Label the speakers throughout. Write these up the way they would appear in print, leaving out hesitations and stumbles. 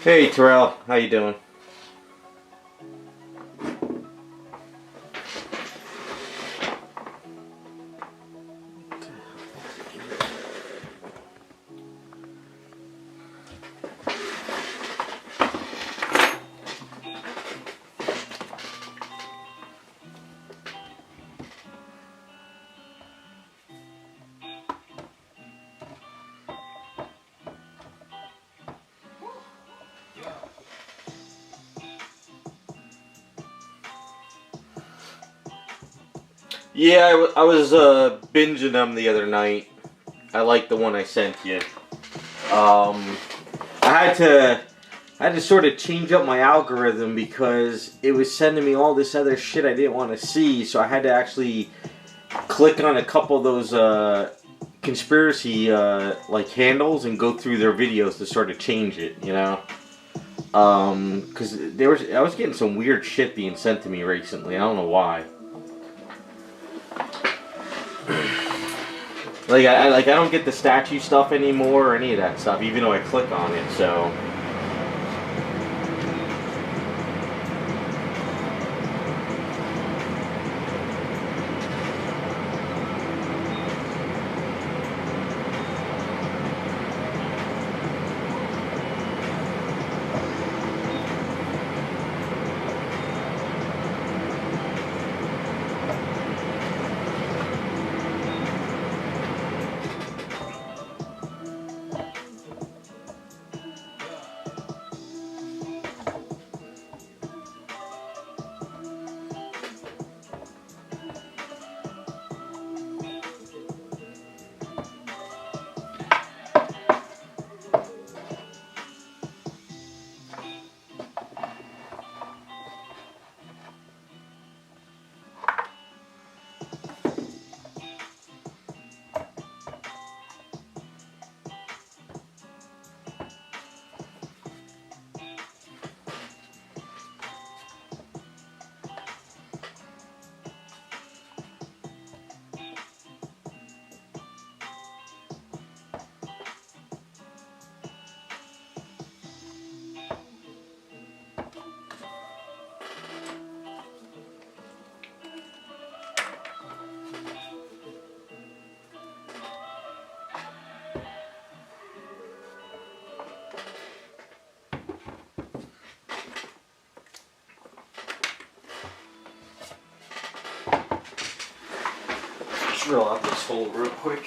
Speaker 1: Hey Terrell, how you doing? Yeah, I was binging them the other night. I like the one I sent you. I had to sort of change up my algorithm because it was sending me all this other shit I didn't want to see. So I had to actually click on a couple of those conspiracy like handles and go through their videos to sort of change it. You know, because I was getting some weird shit being sent to me recently. I don't know why. I don't get the statue stuff anymore or any of that stuff, even though I click on it. So. Drill out this hole real quick.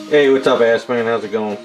Speaker 1: Hey, what's up, ass man? How's it going?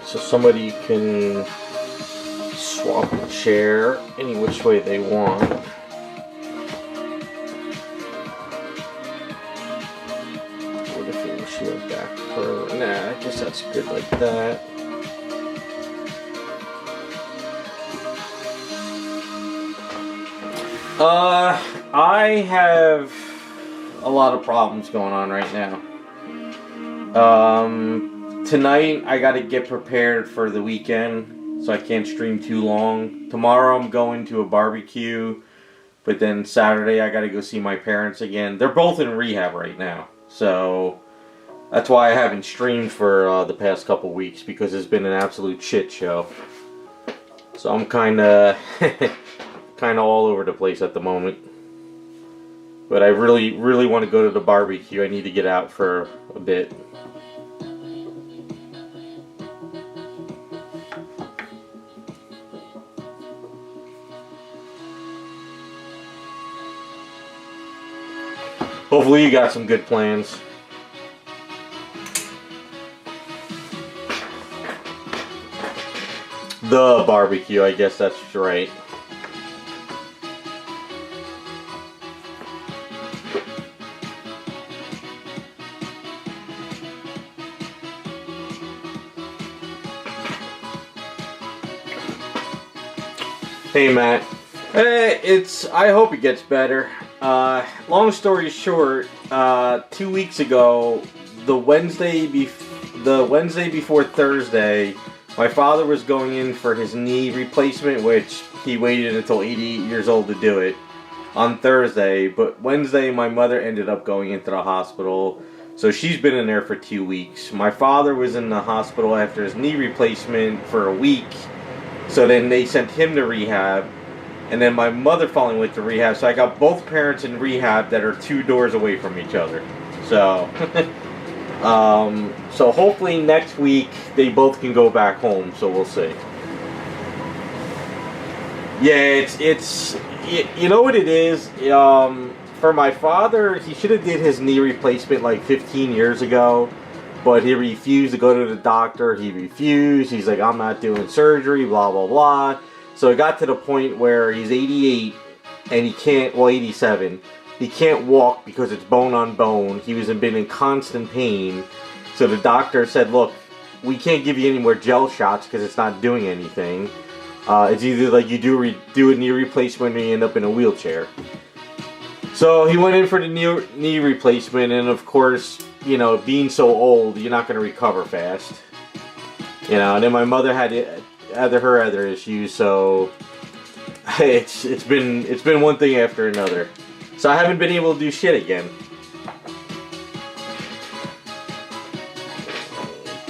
Speaker 1: So somebody can swap the chair any which way they want. What if it was here back for? Nah, I guess that's good like that. I have a lot of problems going on right now. Tonight I gotta get prepared for the weekend, so I can't stream too long. Tomorrow I'm going to a barbecue, but then Saturday I gotta go see my parents again. They're both in rehab right now, so that's why I haven't streamed for the past couple weeks, because it's been an absolute shit show. So I'm kinda all over the place at the moment. But I really want to go to the barbecue. I need to get out for a bit. Hopefully you got some good plans. The barbecue, I guess that's right. Hey Matt. Hey, I hope it gets better. Long story short, 2 weeks ago, the Wednesday before Thursday, my father was going in for his knee replacement, which he waited until 88 years old to do it on Thursday. But Wednesday, my mother ended up going into the hospital, so she's been in there for 2 weeks. My father was in the hospital after his knee replacement for a week, so then they sent him to rehab. And then my mother finally went to rehab, so I got both parents in rehab that are 2 doors away from each other. So, so hopefully next week they both can go back home. So we'll see. Yeah, it's you know what it is. For my father, he should have did his knee replacement like 15 years ago, but he refused to go to the doctor. He refused. He's like, I'm not doing surgery. Blah blah blah. So it got to the point where he's 88 and he can't, well 87, he can't walk because it's bone on bone. He was been in constant pain. So the doctor said, look, we can't give you any more gel shots because it's not doing anything. It's either like you do a knee replacement or you end up in a wheelchair. So he went in for the knee replacement, and of course, you know, being so old, you're not going to recover fast. You know, and then my mother had her other issues, so it's been one thing after another. So I haven't been able to do shit again.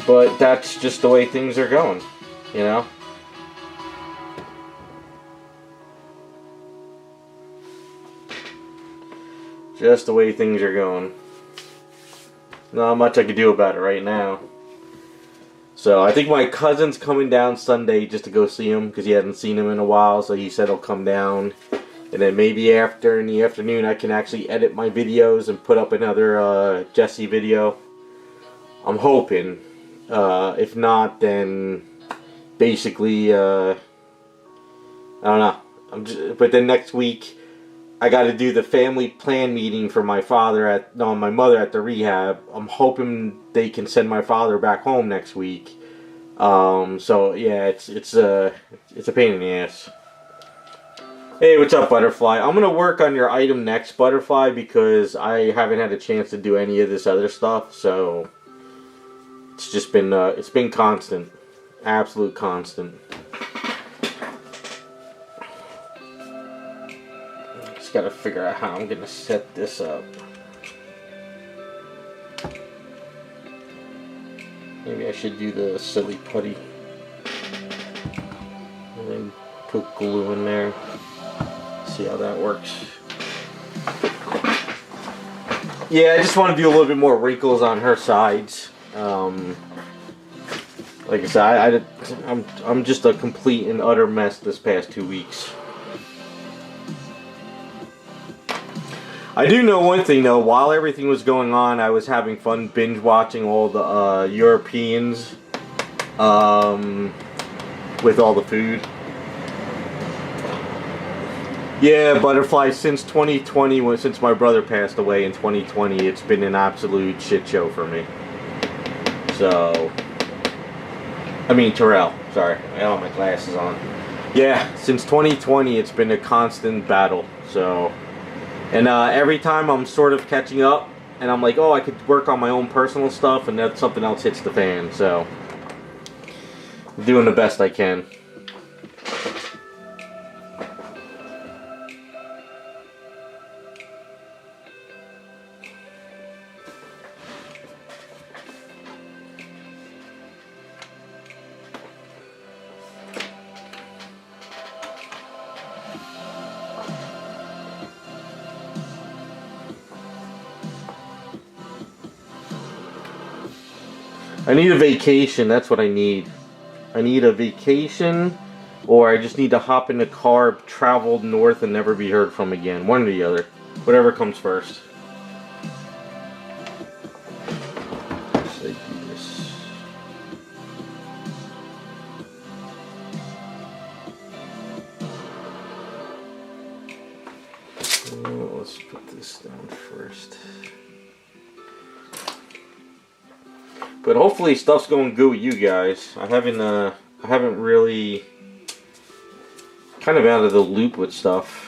Speaker 1: But that's just the way things are going, you know? Just the way things are going. Not much I could do about it right now. So I think my cousin's coming down Sunday just to go see him because he hadn't seen him in a while. So he said he'll come down. And then maybe after in the afternoon I can actually edit my videos and put up another Jesse video. I'm hoping. If not, then basically, I don't know. But then next week, I got to do the family plan meeting for my my mother at the rehab. I'm hoping they can send my father back home next week. So yeah, it's a pain in the ass. Hey, what's up, Butterfly? I'm gonna work on your item next, Butterfly, because I haven't had a chance to do any of this other stuff. So it's just been it's been constant, absolute constant. Just gotta figure out how I'm gonna set this up. Maybe I should do the silly putty and then put glue in there. See how that works. Yeah, I just want to do a little bit more wrinkles on her sides. Like I said, I'm just a complete and utter mess this past 2 weeks. I do know one thing though, while everything was going on, I was having fun binge watching all the Europeans with all the food. Yeah, Butterfly, since 2020, since my brother passed away in 2020, it's been an absolute shit show for me. So, I mean Terrell, sorry, I got all my glasses on. Yeah, since 2020, it's been a constant battle, so... And every time I'm sort of catching up, and I'm like, oh, I could work on my own personal stuff, and then something else hits the fan, so... I'm doing the best I can. I need a vacation, that's what I need. I need a vacation, or I just need to hop in a car, travel north, and never be heard from again. One or the other. Whatever comes first. Let's do this. Let's put this down first. But hopefully stuff's going good with you guys. I haven't really kind of out of the loop with stuff.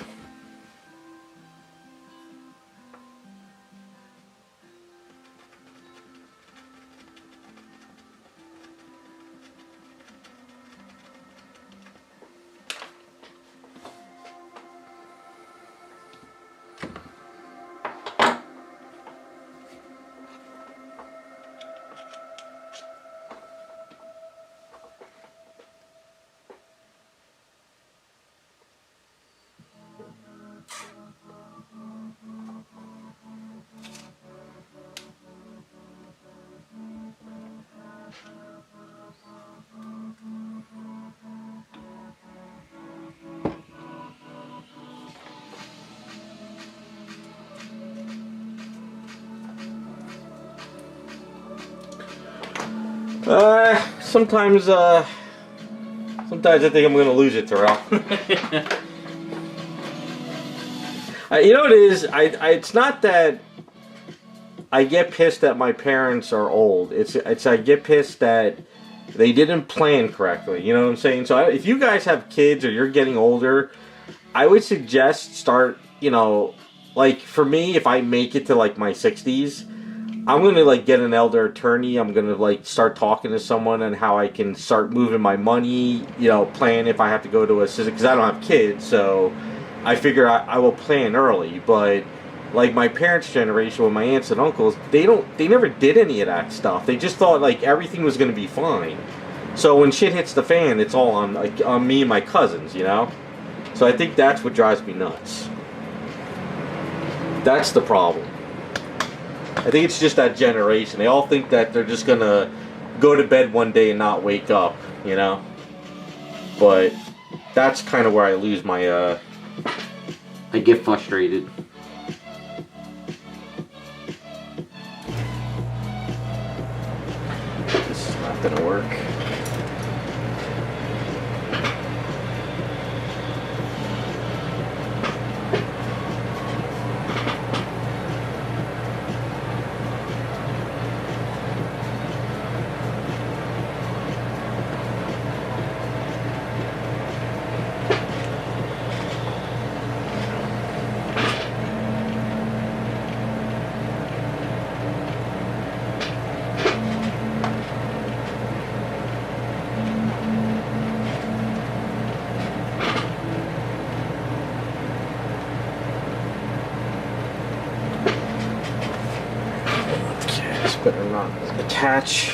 Speaker 1: Sometimes I think I'm gonna lose it, Terrell. You know what it is? It's not that I get pissed that my parents are old. It's I get pissed that they didn't plan correctly. You know what I'm saying? So if you guys have kids or you're getting older, I would suggest start. You know, like for me, if I make it to like my 60s. I'm going to like get an elder attorney. I'm going to like start talking to someone on how I can start moving my money, you know, plan if I have to go to a system, because I don't have kids, so I figure I will plan early. But like my parents' generation with my aunts and uncles, they never did any of that stuff. They just thought like everything was going to be fine. So when shit hits the fan, it's all on like on me and my cousins, you know? So I think that's what drives me nuts. That's the problem. I think it's just that generation. They all think that they're just gonna go to bed one day and not wake up, you know? But that's kind of where I lose my, I get frustrated. This is not gonna work. Better not attach.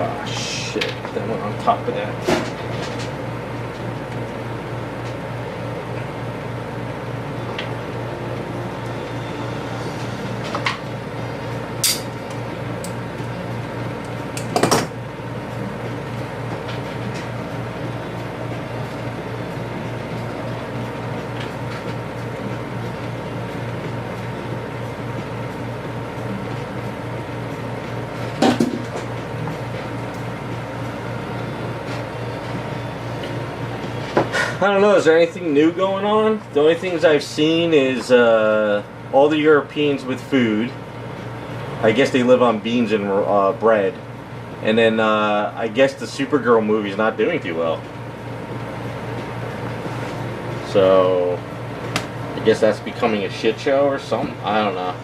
Speaker 1: Ah, shit, that went on top of that. I don't know, is there anything new going on? The only things I've seen is all the Europeans with food. I guess they live on beans and bread. And then I guess the Supergirl movie's not doing too well. So I guess that's becoming a shit show or something. I don't know.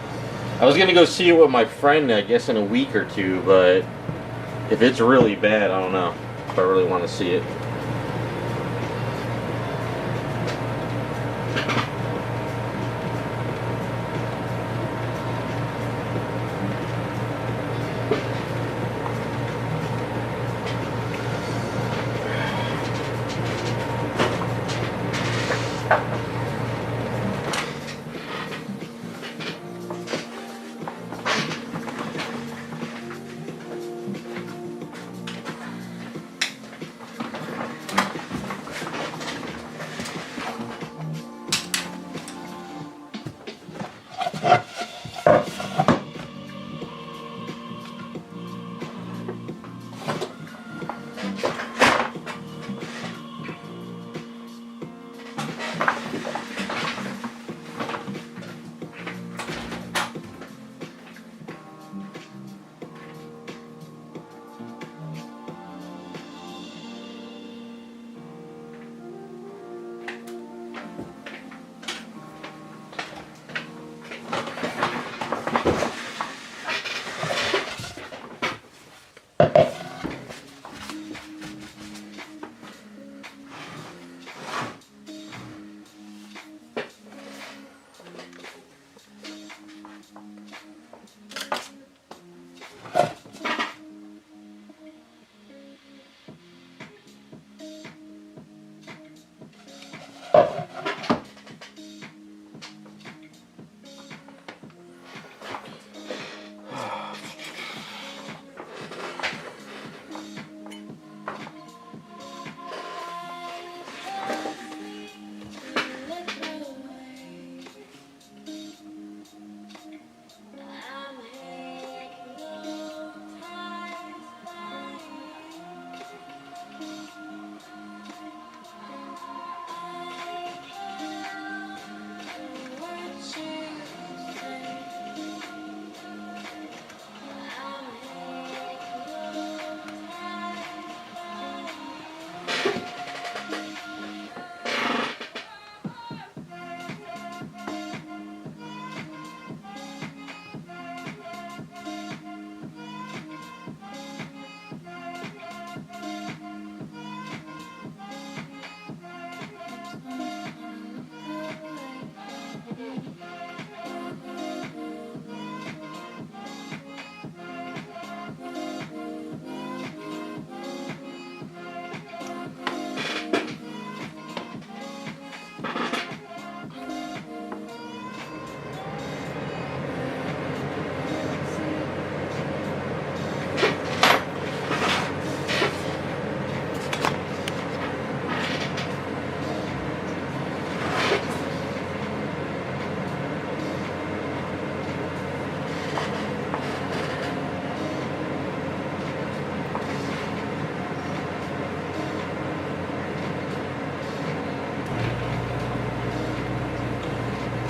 Speaker 1: I was gonna go see it with my friend, I guess in a week or two, but if it's really bad, I don't know if I really want to see it.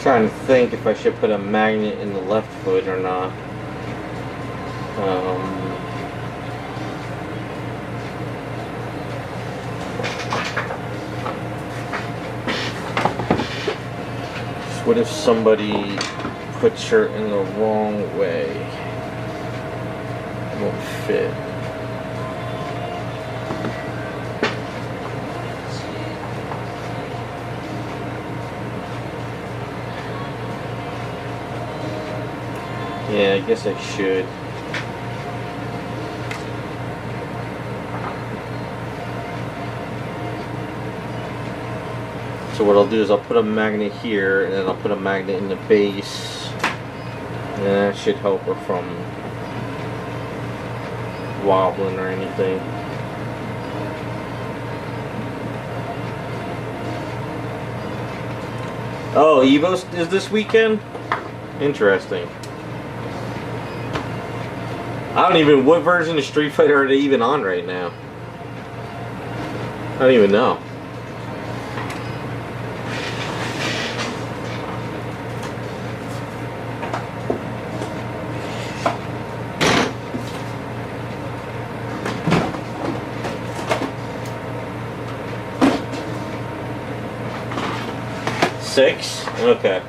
Speaker 1: Trying to think if I should put a magnet in the left foot or not. What if somebody puts her in the wrong way? It won't fit. Yeah, I guess I should. So what I'll do is I'll put a magnet here, and then I'll put a magnet in the base, and that should help her from wobbling or anything. Oh, Evo is this weekend? Interesting. I don't even, what version of Street Fighter are they even on right now? I don't even know. Six? Okay.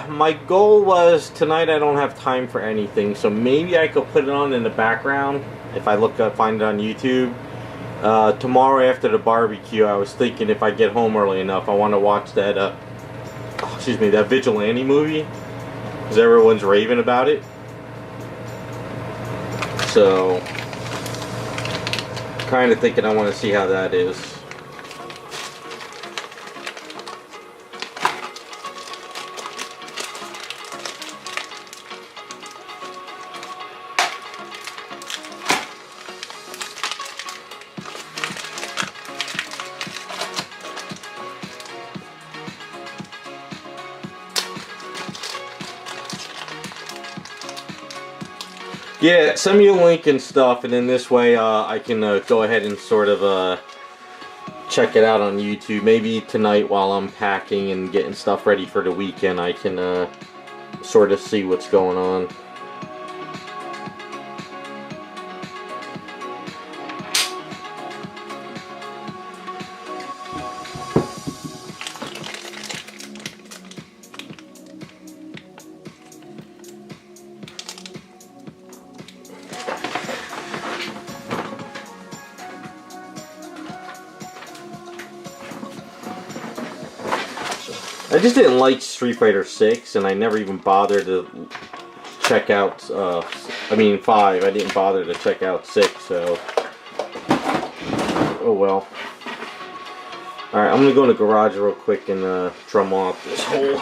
Speaker 1: My goal was tonight I don't have time for anything, so maybe I could put it on in the background if I find it on YouTube. Tomorrow after the barbecue, I was thinking if I get home early enough, I want to watch that, that Vigilante movie, because everyone's raving about it. So, kind of thinking I want to see how that is. Yeah, send me a link and stuff, and then this way I can go ahead and sort of check it out on YouTube. Maybe tonight while I'm packing and getting stuff ready for the weekend, I can sort of see what's going on. I just didn't like Street Fighter 6, and I never even bothered to check out, 5. I didn't bother to check out 6, so, oh well. Alright, I'm going to go in the garage real quick and drum off this hole.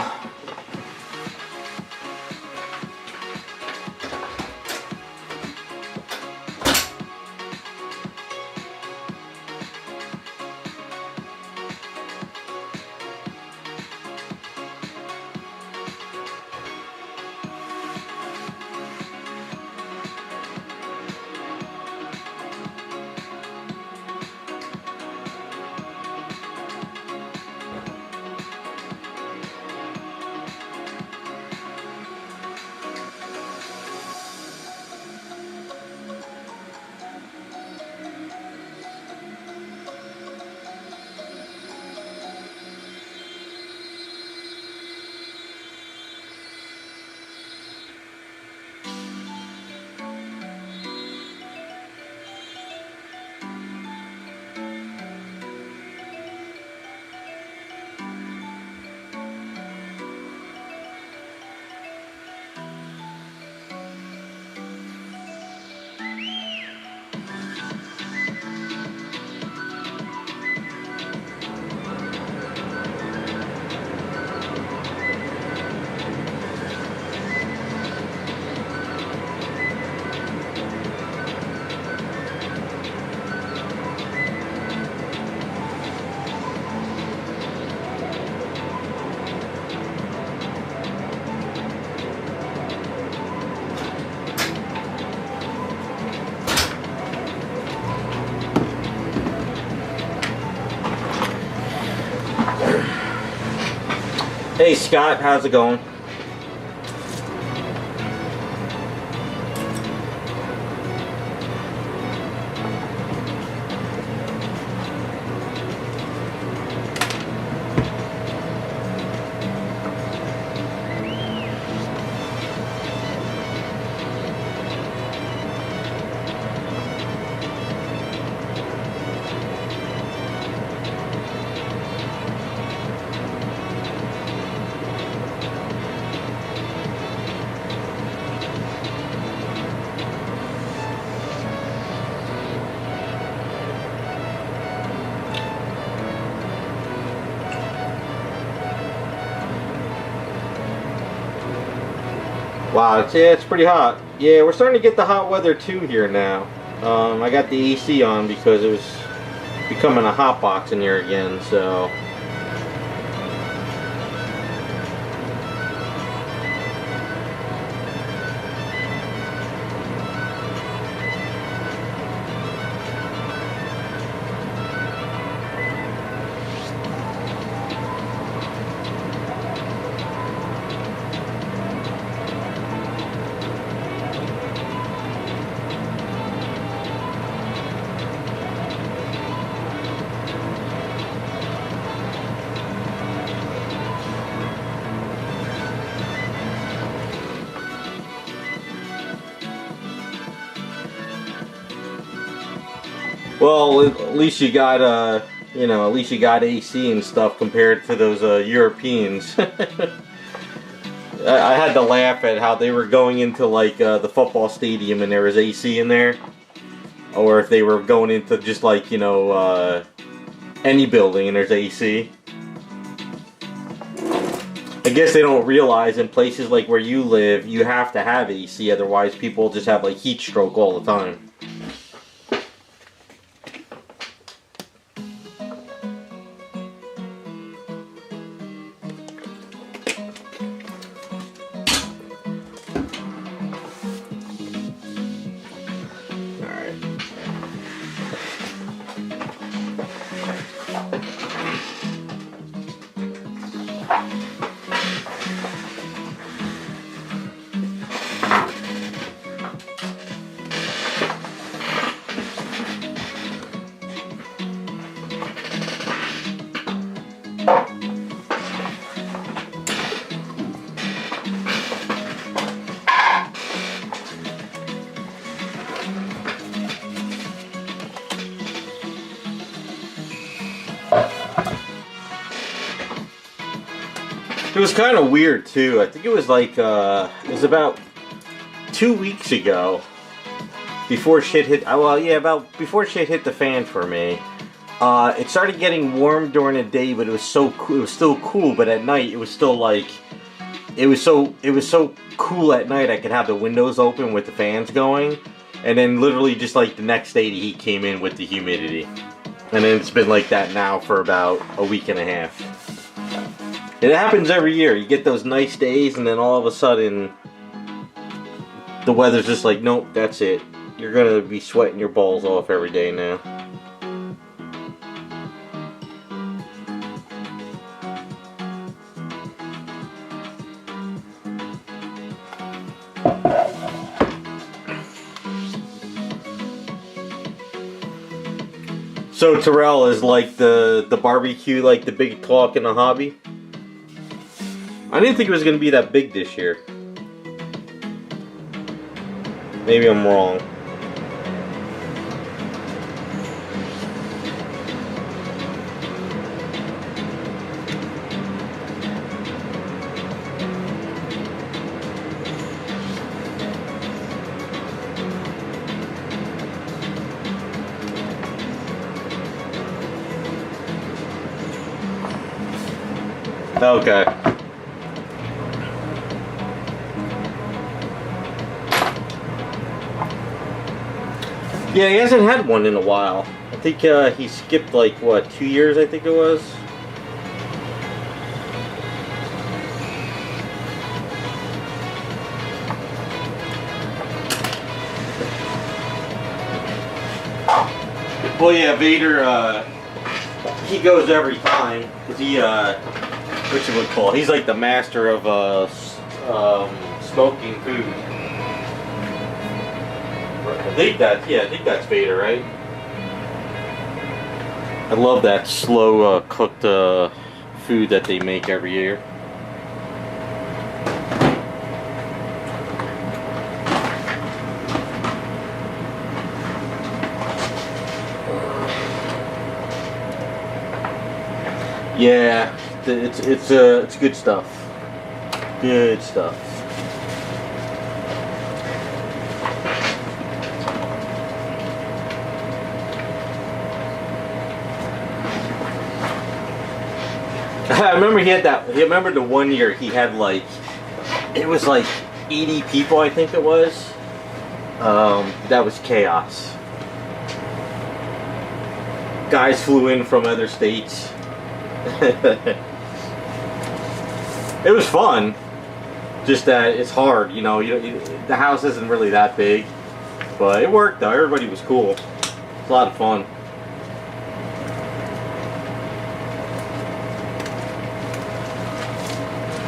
Speaker 1: Hey Scott, how's it going? Wow, it's pretty hot. Yeah, we're starting to get the hot weather too here now. I got the AC on because it was becoming a hot box in here again, so. Well, at least you got you know, at least you got AC and stuff compared to those Europeans. I had to laugh at how they were going into like the football stadium and there was AC in there, or if they were going into just like, you know, any building and there's AC. I guess they don't realize in places like where you live, you have to have AC, otherwise people just have like heat stroke all the time. It was kind of weird too. I think it was like, it was about 2 weeks ago, before shit hit, well yeah, about before shit hit the fan for me. It started getting warm during the day, but it was so cool, it was still cool, but at night it was still like, it was so cool at night I could have the windows open with the fans going, and then literally just like the next day the heat came in with the humidity. And then it's been like that now for about a week and a half. It happens every year. You get those nice days and then all of a sudden the weather's just like, nope, that's it. You're gonna be sweating your balls off every day now. So Terrell is like the barbecue, like the big talk in the hobby. I didn't think it was going to be that big this year. Maybe I'm wrong. Okay. Yeah, he hasn't had one in a while. I think he skipped like, what, 2 years I think it was? Well, yeah, Vader, he goes every time, because whatchamacallit. He's like the master of smoking food. I think that's Vader, right? I love that slow cooked food that they make every year. Yeah, it's good stuff. Good stuff. I remember he had that. I remember the one year he had like, it was like 80 people, I think it was. That was chaos. Guys flew in from other states. It was fun, just that it's hard, you know. The house isn't really that big, but it worked though. Everybody was cool. It's a lot of fun.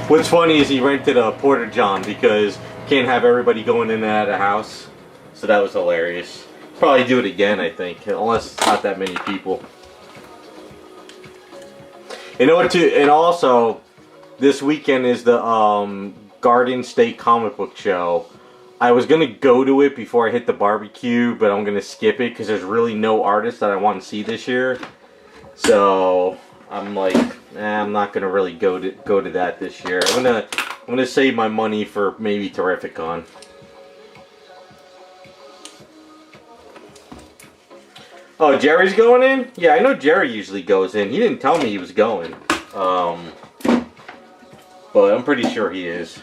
Speaker 1: What's funny is he rented a porta john because can't have everybody going in and out of the house, so that was hilarious. Probably do it again, I think, unless it's not that many people. You know what, too, and also, this weekend is the Garden State comic book show. I was going to go to it before I hit the barbecue, but I'm going to skip it because there's really no artist that I want to see this year. So, I'm like, I'm not going to really go to that this year. I'm going to save my money for maybe Terrificon. Oh, Jerry's going in? Yeah, I know Jerry usually goes in. He didn't tell me he was going. But I'm pretty sure he is.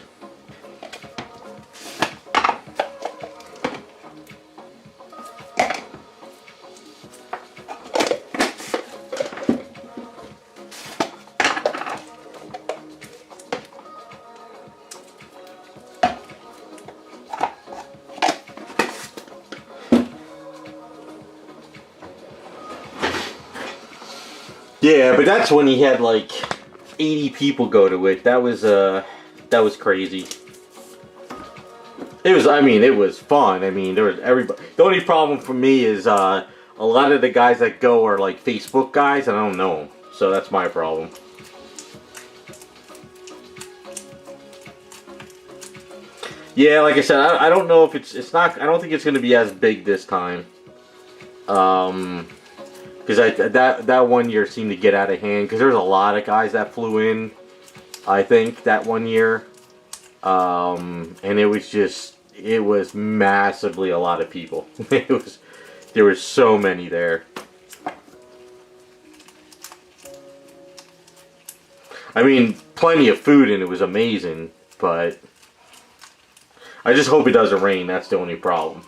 Speaker 1: Yeah, but that's when he had like 80 people go to it. That was crazy. It was fun. I mean, there was everybody. The only problem for me is a lot of the guys that go are like Facebook guys, and I don't know them. So that's my problem. Yeah, like I said, I don't know if it's not. I don't think it's going to be as big this time. Because that one year seemed to get out of hand. Because there was a lot of guys that flew in, I think, that one year. And it was massively a lot of people. There was so many there. I mean, plenty of food and it was amazing. But I just hope it doesn't rain. That's the only problem.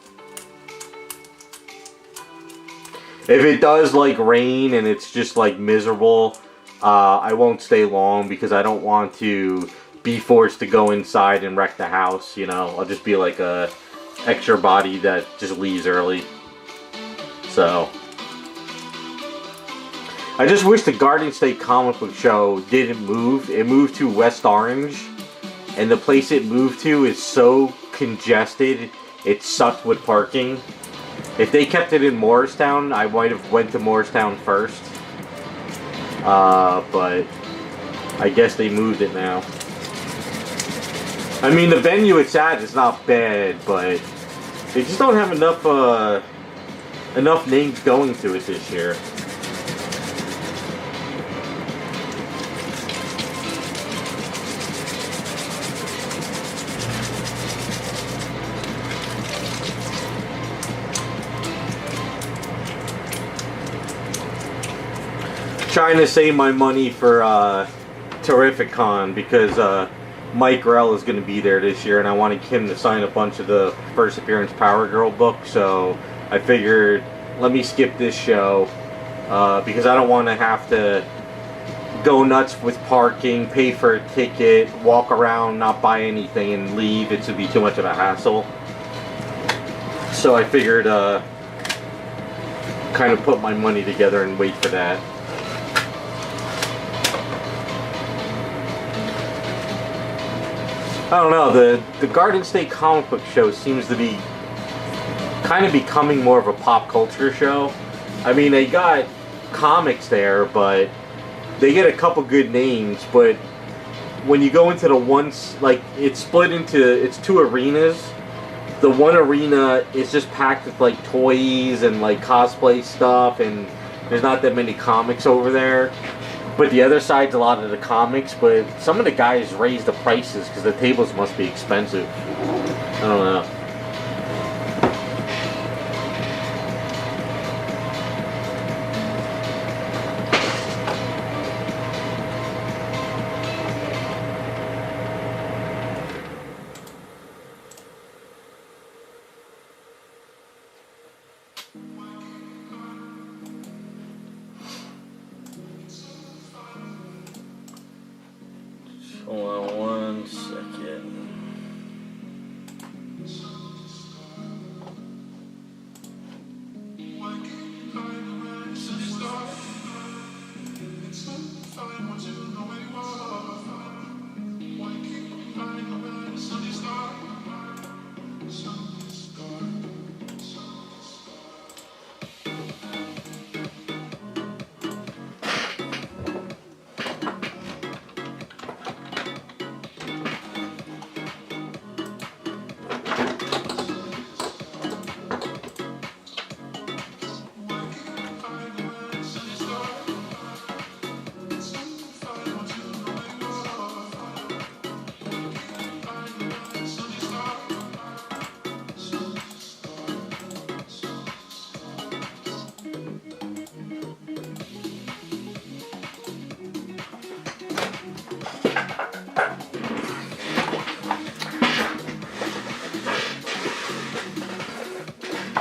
Speaker 1: If it does like rain and it's just like miserable, I won't stay long because I don't want to be forced to go inside and wreck the house, you know. I'll just be like a extra body that just leaves early. So I just wish the Garden State comic book show didn't move. It moved to West Orange, and the place it moved to is so congested, it sucked with parking. If they kept it in Morristown, I might have went to Morristown first. But I guess they moved it now. I mean, the venue it's at is not bad, but they just don't have enough names going to it this year. Trying to save my money for Terrificon because Mike Grell is going to be there this year, and I wanted him to sign a bunch of the first appearance Power Girl books. So I figured, let me skip this show because I don't want to have to go nuts with parking, pay for a ticket, walk around, not buy anything, and leave. It would be too much of a hassle. So I figured kind of put my money together and wait for that. I don't know, the Garden State comic book show seems to be kind of becoming more of a pop culture show. I mean, they got comics there, but they get a couple good names, but when you go into the ones, like, it's split into, it's 2 arenas. The one arena is just packed with like toys and like cosplay stuff, and there's not that many comics over there. But the other side's a lot of the comics, but some of the guys raise the prices because the tables must be expensive. I don't know. Hold on 1 second.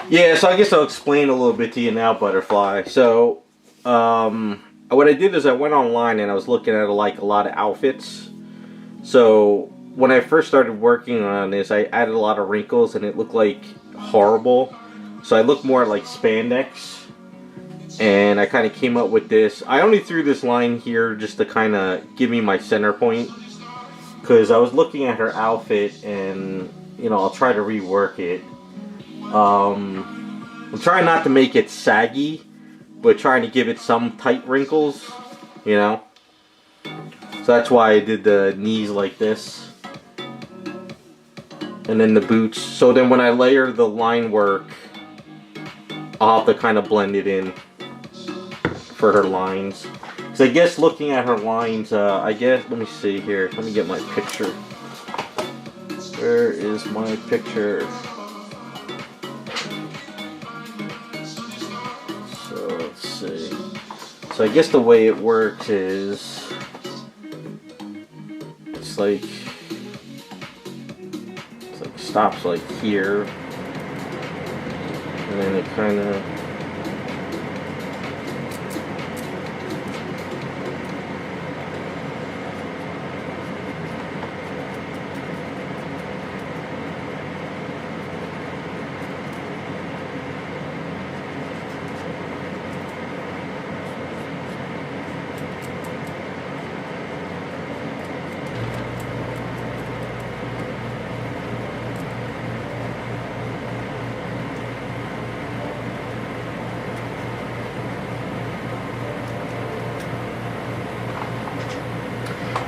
Speaker 1: Yeah, so I guess I'll explain a little bit to you now, Butterfly. So, what I did is I went online and I was looking at like a lot of outfits. So, when I first started working on this, I added a lot of wrinkles and it looked like horrible. So I looked more like spandex. And I kind of came up with this. I only threw this line here just to kind of give me my center point. Because I was looking at her outfit and, you know, I'll try to rework it. I'm trying not to make it saggy, but trying to give it some tight wrinkles, you know. So that's why I did the knees like this. And then the boots. So then when I layer the line work, I'll have to kind of blend it in for her lines. Because I guess looking at her lines, let me see here. Let me get my picture. Where is my picture? So I guess the way it works is it's like stops like here, and then it kind of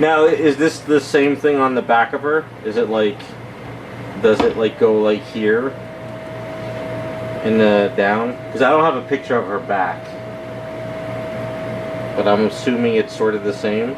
Speaker 1: Now, is this the same thing on the back of her? Is it like, does it like go like here and down? Because I don't have a picture of her back, but I'm assuming it's sort of the same.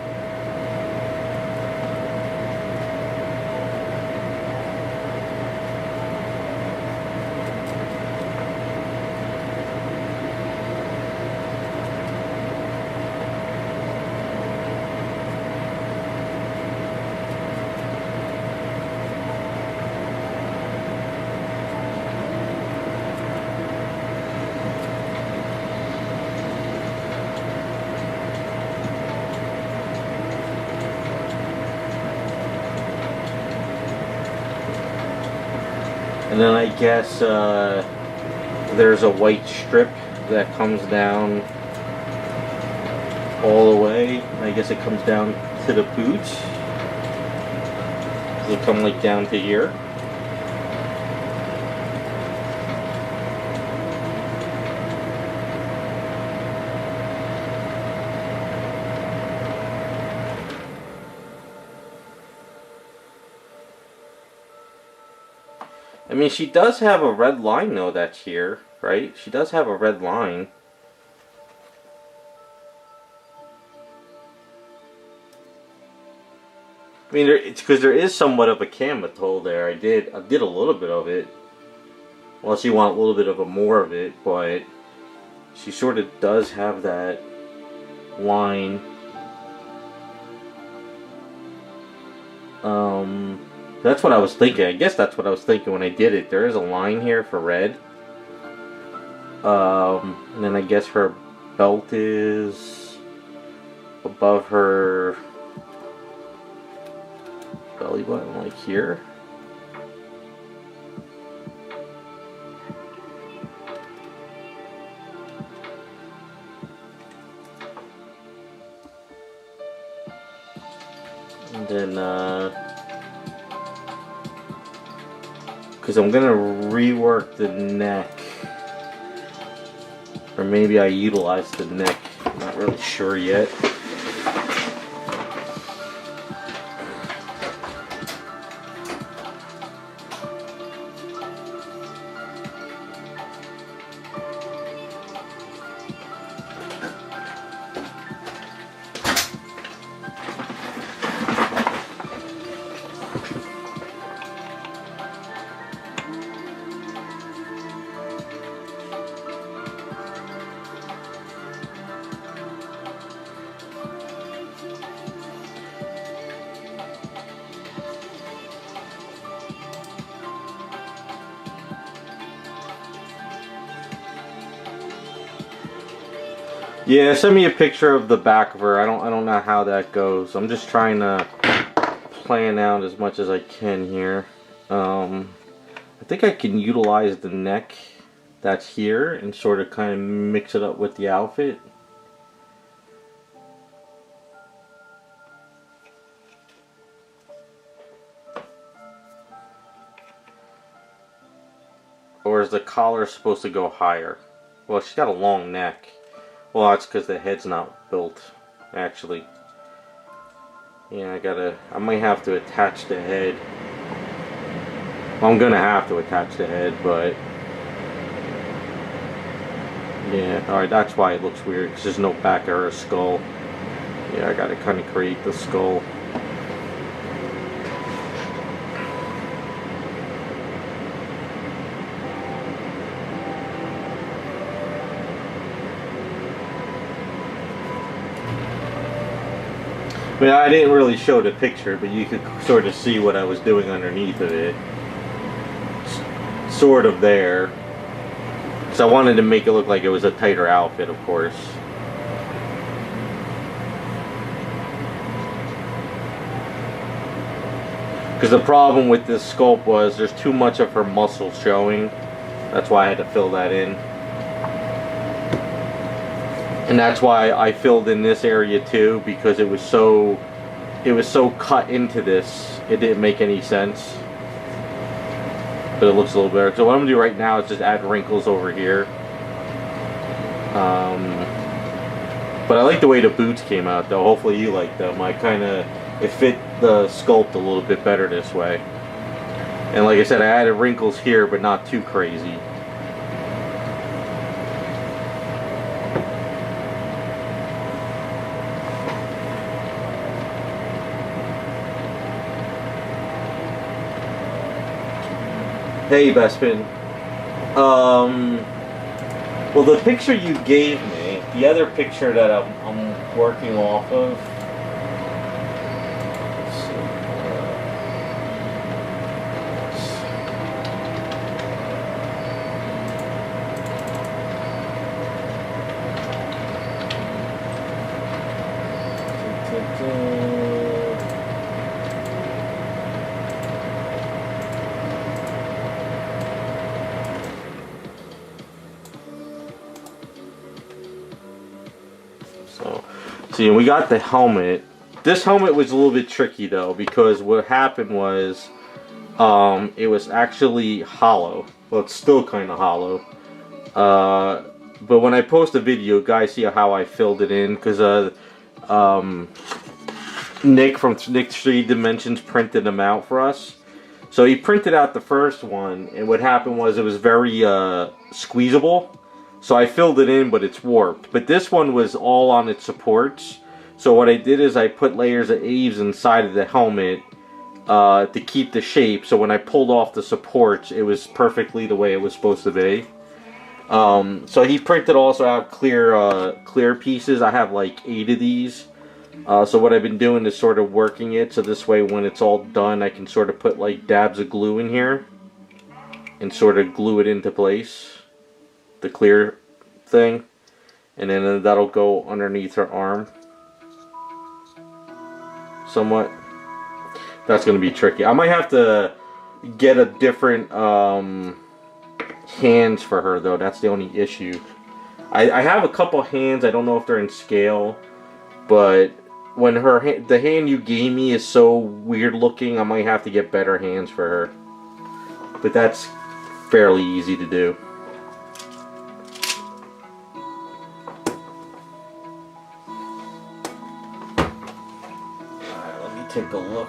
Speaker 1: And then I guess there's a white strip that comes down all the way. I guess it comes down to the boots. It'll come like down to here. I mean, she does have a red line though that's here, right? She does have a red line. I mean, it's because there is somewhat of a canvas tool there. I did a little bit of it. Unless you want a little bit of a more of it, but she sort of does have that line. That's what I was thinking. I guess that's what I was thinking when I did it. There is a line here for red. And then I guess her belt is above her belly button, like here. And then, because I'm gonna rework the neck, or maybe I utilize the neck. I'm not really sure yet. Yeah, send me a picture of the back of her. I don't know how that goes. I'm just trying to plan out as much as I can here. I think I can utilize the neck that's here and sort of kind of mix it up with the outfit. Or is the collar supposed to go higher? Well, she's got a long neck. Well, that's because the head's not built, actually. Yeah, I might have to attach the head. Well, I'm gonna have to attach the head, but yeah, alright, that's why it looks weird, because there's no back of her skull. Yeah, I gotta kind of create the skull. I mean, I didn't really show the picture, but you could sort of see what I was doing underneath of it. Sort of there. Because I wanted to make it look like it was a tighter outfit, of course. Because the problem with this sculpt was there's too much of her muscle showing. That's why I had to fill that in. And that's why I filled in this area too, because it was so cut into this, it didn't make any sense. But it looks a little better. So what I'm gonna do right now is just add wrinkles over here. But I like the way the boots came out though. Hopefully you like them. It fit the sculpt a little bit better this way. And like I said, I added wrinkles here, but not too crazy. Hey, Bespin. Well, the picture you gave me, the other picture that I'm working off of. Let's see. See, we got the helmet. This helmet was a little bit tricky though, because what happened was it was actually hollow. Well, it's still kind of hollow. But when I post a video, guys see how I filled it in, because Nick from Nick 3 Dimensions printed them out for us. So he printed out the first one, and what happened was it was very squeezable. So I filled it in, but it's warped. But this one was all on its supports. So what I did is I put layers of eaves inside of the helmet to keep the shape. So when I pulled off the supports, it was perfectly the way it was supposed to be. So he printed also out clear pieces. I have like 8 of these. So what I've been doing is sort of working it, so this way when it's all done I can sort of put like dabs of glue in here and sort of glue it into place, the clear thing, and then that'll go underneath her arm somewhat. That's going to be tricky. I might have to get a different hands for her though. That's the only issue. I have a couple hands. I don't know if they're in scale, but when the hand you gave me is so weird looking, I might have to get better hands for her. But that's fairly easy to do. Alright, let me take a look.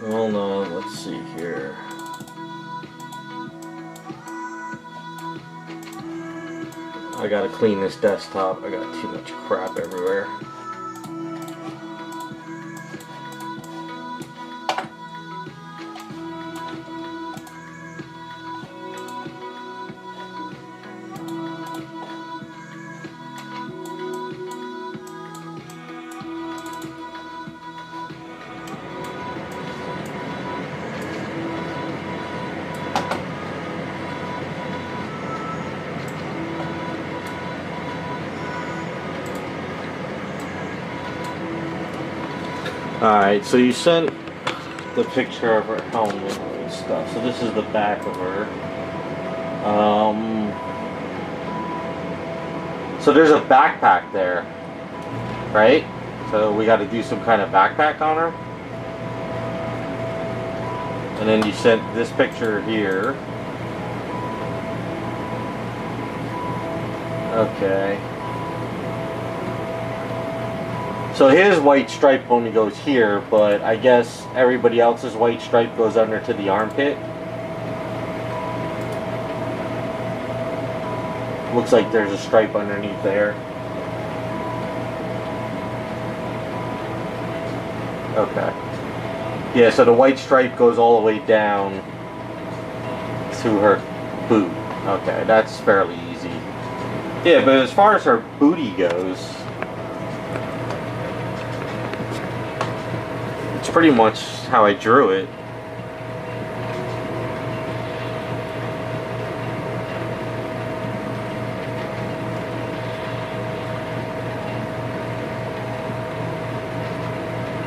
Speaker 1: Hold on, let's see here. I gotta clean this desktop. I got too much crap everywhere. Alright, so you sent the picture of her helmet and stuff. So this is the back of her. So there's a backpack there, right? So we got to do some kind of backpack on her. And then you sent this picture here. Okay. So his white stripe only goes here, but I guess everybody else's white stripe goes under to the armpit. Looks like there's a stripe underneath there. Okay. Yeah, so the white stripe goes all the way down to her boot. Okay, that's fairly easy. Yeah, but as far as her booty goes, it's pretty much how I drew it.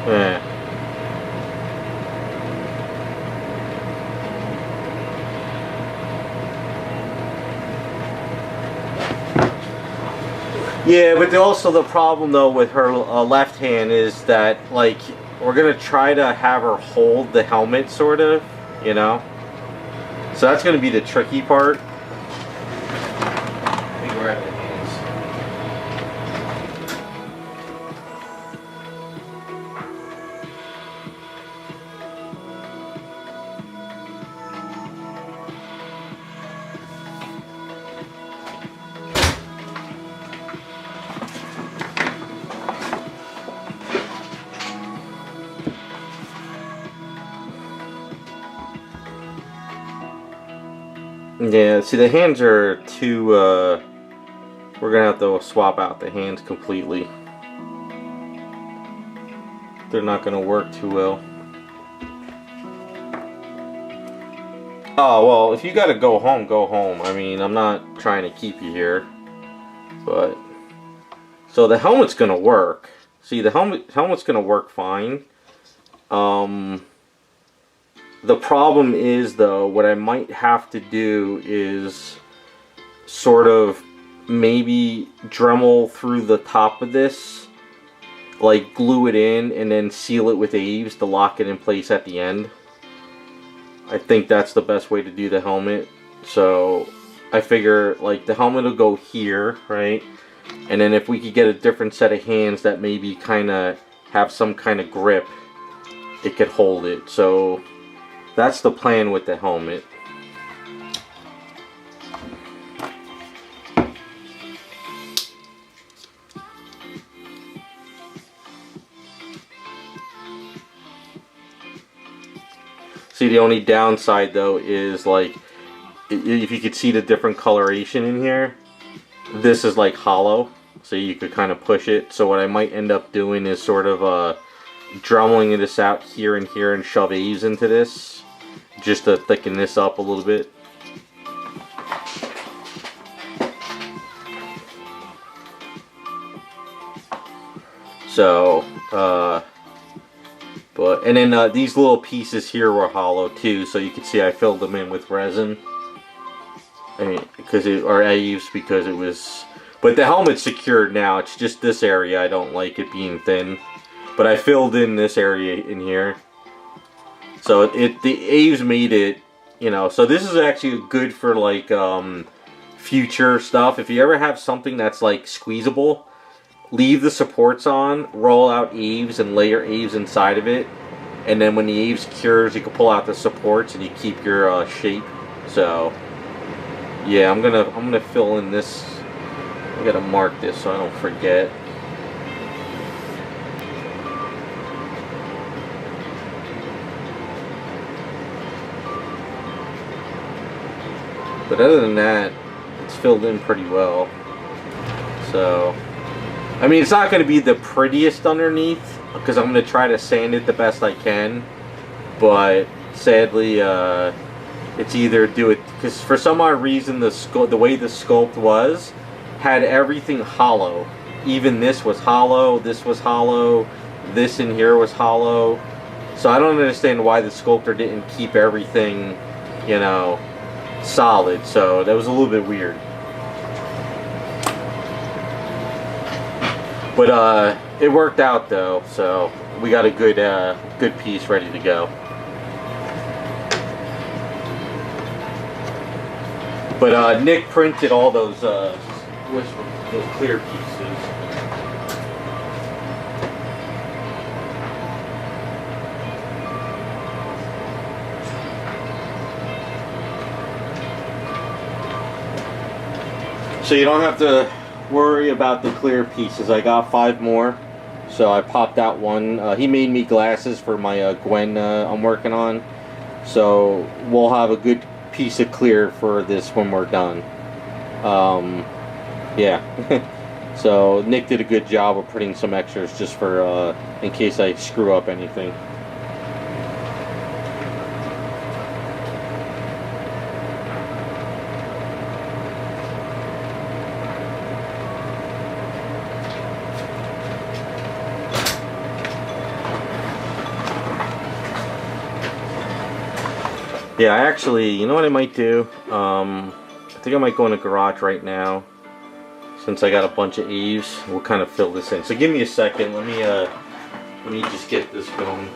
Speaker 1: Yeah. Yeah, but also the problem though with her left hand is that, like, we're gonna try to have her hold the helmet, sort of, you know? So that's gonna be the tricky part. Let me grab the hands. Yeah, see the hands are too, we're gonna have to swap out the hands completely. They're not gonna work too well. Oh, well, if you gotta go home, go home. I mean, I'm not trying to keep you here. But, so the helmet's gonna work. See, the helmet's gonna work fine. The problem is, though, what I might have to do is sort of maybe Dremel through the top of this, like glue it in and then seal it with Aves to lock it in place at the end. I think that's the best way to do the helmet. So I figure like the helmet will go here, right? And then if we could get a different set of hands that maybe kind of have some kind of grip, it could hold it. So that's the plan with the helmet. See, the only downside though is like, if you could see the different coloration in here, this is like hollow, so you could kind of push it. So what I might end up doing is sort of dremeling this out here and here and shove Aves into this, just to thicken this up a little bit. So, and then these little pieces here were hollow too, so you can see I filled them in with resin. I mean, or Aves, because it was, but the helmet's secured now. It's just this area I don't like it being thin, but I filled in this area in here. So the Aves made it, you know. So this is actually good for like future stuff. If you ever have something that's like squeezable, leave the supports on, roll out Aves, and layer Aves inside of it. And then when the Aves cures, you can pull out the supports and you keep your shape. So yeah, I'm gonna fill in this. I gotta mark this so I don't forget. But other than that, it's filled in pretty well. So, I mean, it's not going to be the prettiest underneath, because I'm going to try to sand it the best I can. But sadly, it's either do it, because for some odd reason, the way the sculpt was, had everything hollow. Even this was hollow, this was hollow, this in here was hollow. So I don't understand why the sculptor didn't keep everything, you know, solid. So that was a little bit weird. But it worked out though, so we got a good piece ready to go. But Nick printed all those clear pieces. So you don't have to worry about the clear pieces. I got 5 more, so I popped out one. He made me glasses for my Gwen I'm working on, so we'll have a good piece of clear for this when we're done. Yeah. So Nick did a good job of putting some extras just for in case I screw up anything. Yeah, actually, you know what I might do? I think I might go in the garage right now, since I got a bunch of Aves. We'll kind of fill this in. So give me a second. Let me just get this going.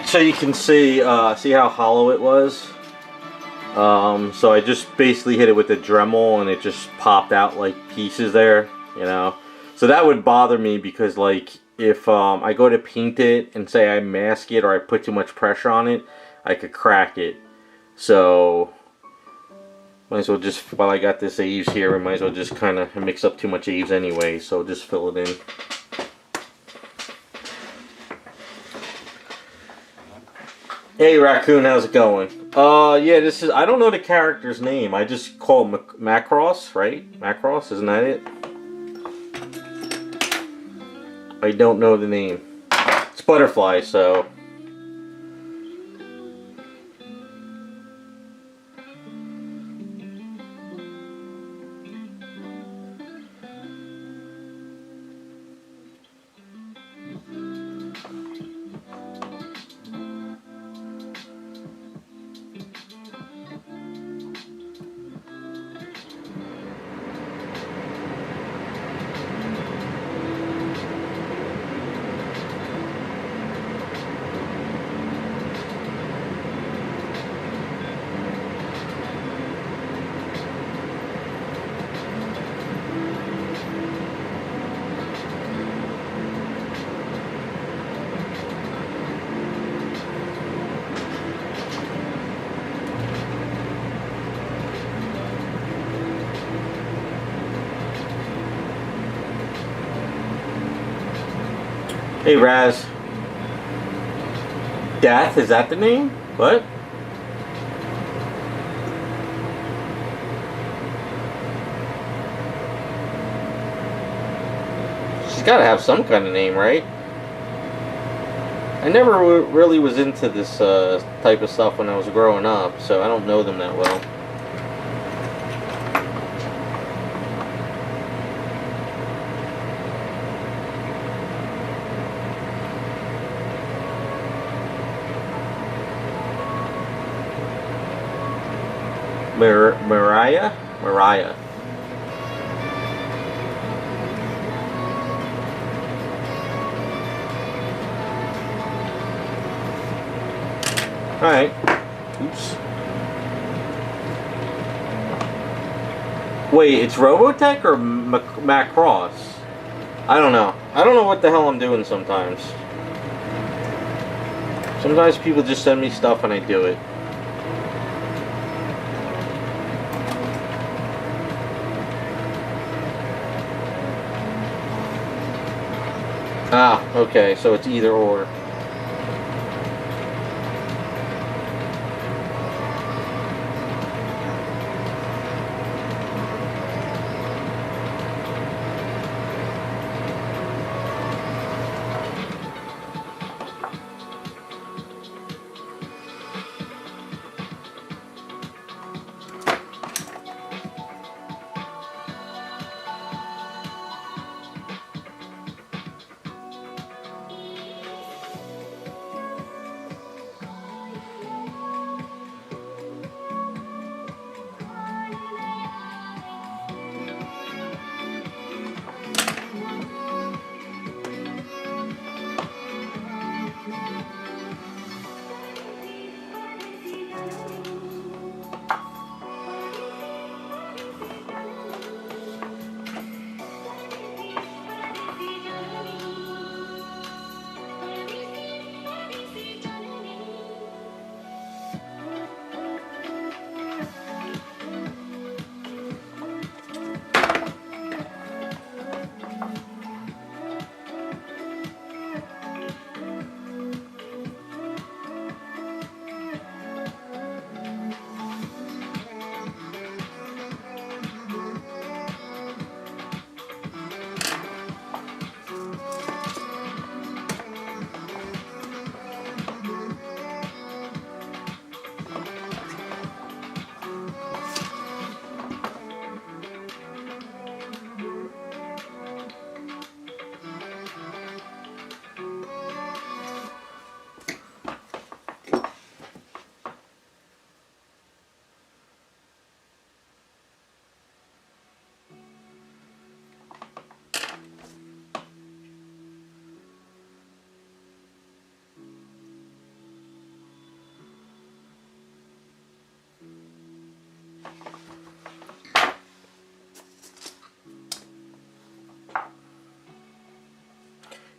Speaker 1: So you can see how hollow it was. So I just basically hit it with the Dremel and it just popped out like pieces there, you know. So that would bother me because like if I go to paint it and say I mask it or I put too much pressure on it, I could crack it. So might as well just, while I got this Aves here, we might as well just kind of mix up too much Aves anyway, so just fill it in. Hey Raccoon, how's it going? Yeah, this is, I don't know the character's name. I just call him Macross, right? Macross, isn't that it? I don't know the name. It's Butterfly, so. Hey Raz. Death, is that the name? What? She's gotta have some kind of name, right? I never really was into this type of stuff when I was growing up, so I don't know them that well. Mariah? Mariah. Alright. Oops. Wait, it's Robotech or Macross? I don't know. I don't know what the hell I'm doing sometimes. Sometimes people just send me stuff and I do it. Ah, okay, so it's either or.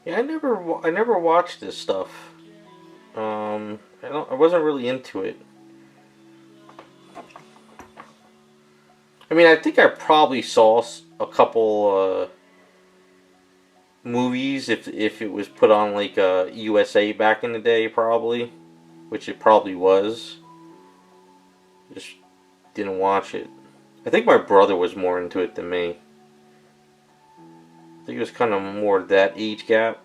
Speaker 1: Yeah, I never watched this stuff. I wasn't really into it. I mean, I think I probably saw a couple movies if it was put on like USA back in the day, probably, which it probably was. Just didn't watch it. I think my brother was more into it than me. I think it was kind of more that age gap.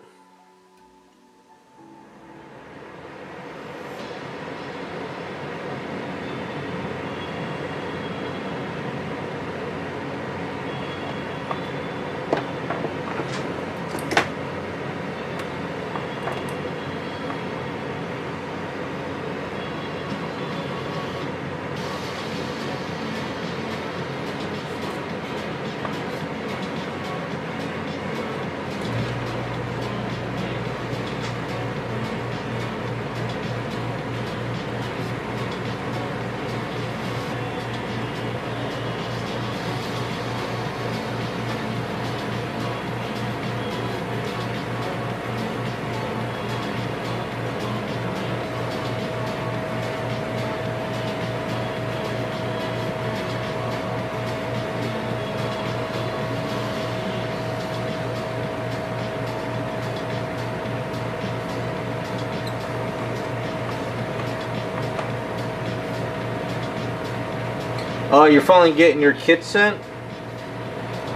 Speaker 1: Oh, you're finally getting your kit sent?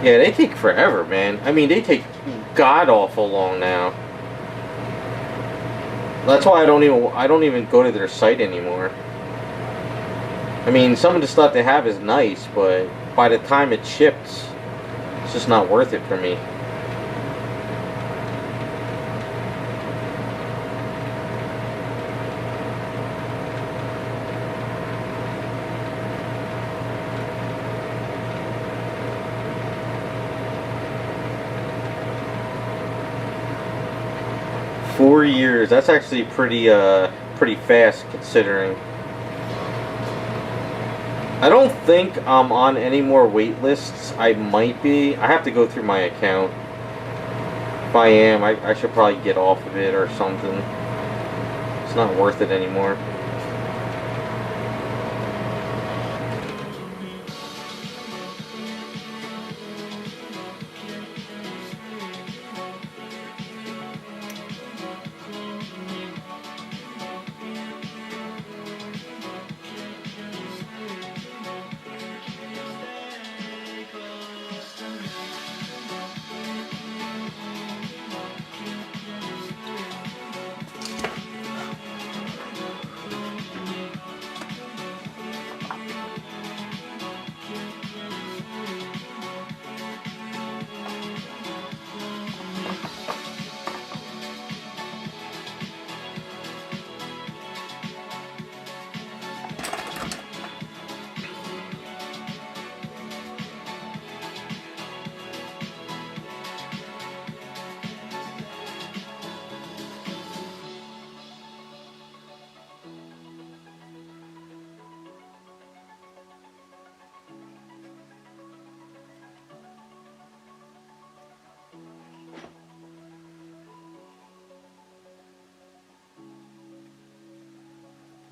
Speaker 1: Yeah, they take forever, man. I mean, they take god-awful long now. That's why I don't even go to their site anymore. I mean, some of the stuff they have is nice, but by the time it ships, it's just not worth it for me. $4 That's actually pretty fast considering. I don't think I'm on any more wait lists. I might be. I have to go through my account. If I am, I should probably get off of it or something. It's not worth it anymore.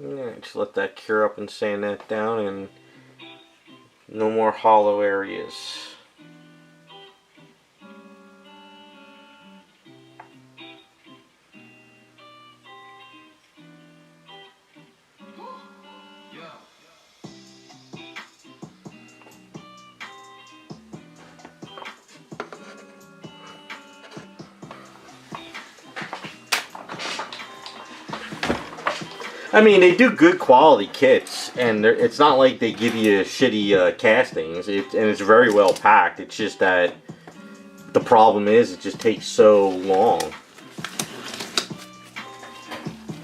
Speaker 1: Yeah, just let that cure up and sand that down, and no more hollow areas. I mean, they do good quality kits, and it's not like they give you shitty castings, and it's very well packed. It's just that the problem is it just takes so long.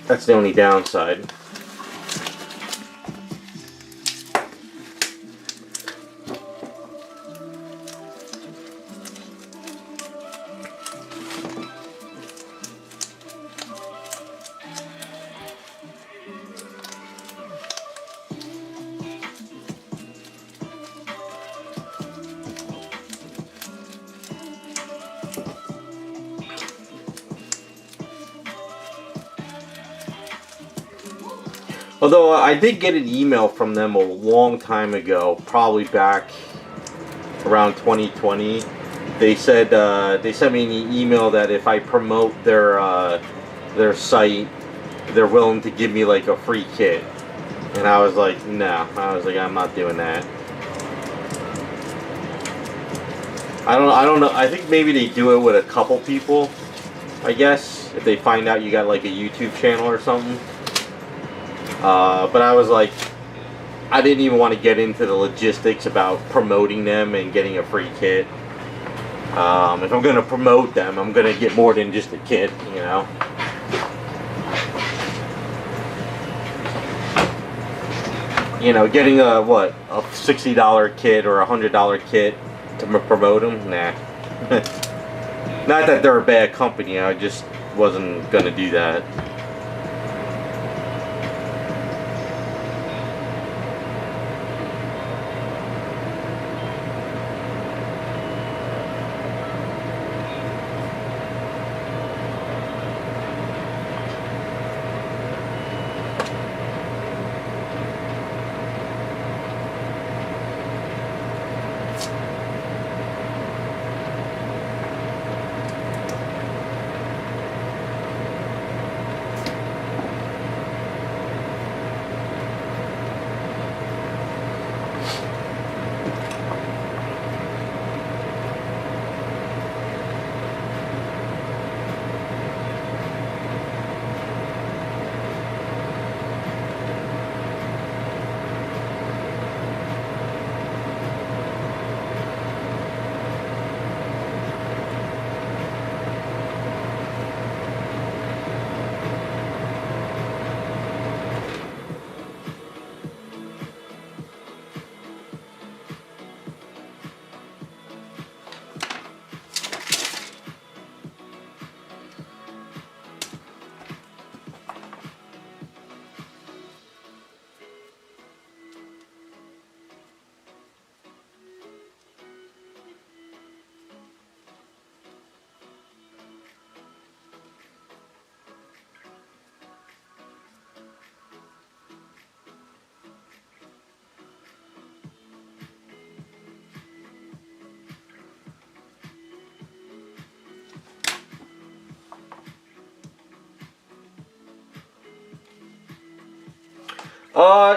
Speaker 1: That's the only downside. Although I did get an email from them a long time ago, probably back around 2020. They said they sent me an email that if I promote their site, they're willing to give me like a free kit. And I was like, no. I was like, I'm not doing that. I don't know. I think maybe they do it with a couple people, I guess, if they find out you got like a YouTube channel or something. But I was like, I didn't even want to get into the logistics about promoting them and getting a free kit. If I'm going to promote them, I'm going to get more than just a kit, you know. You know, getting a $60 kit or a $100 kit to promote them, nah. Not that they're a bad company, I just wasn't gonna do that.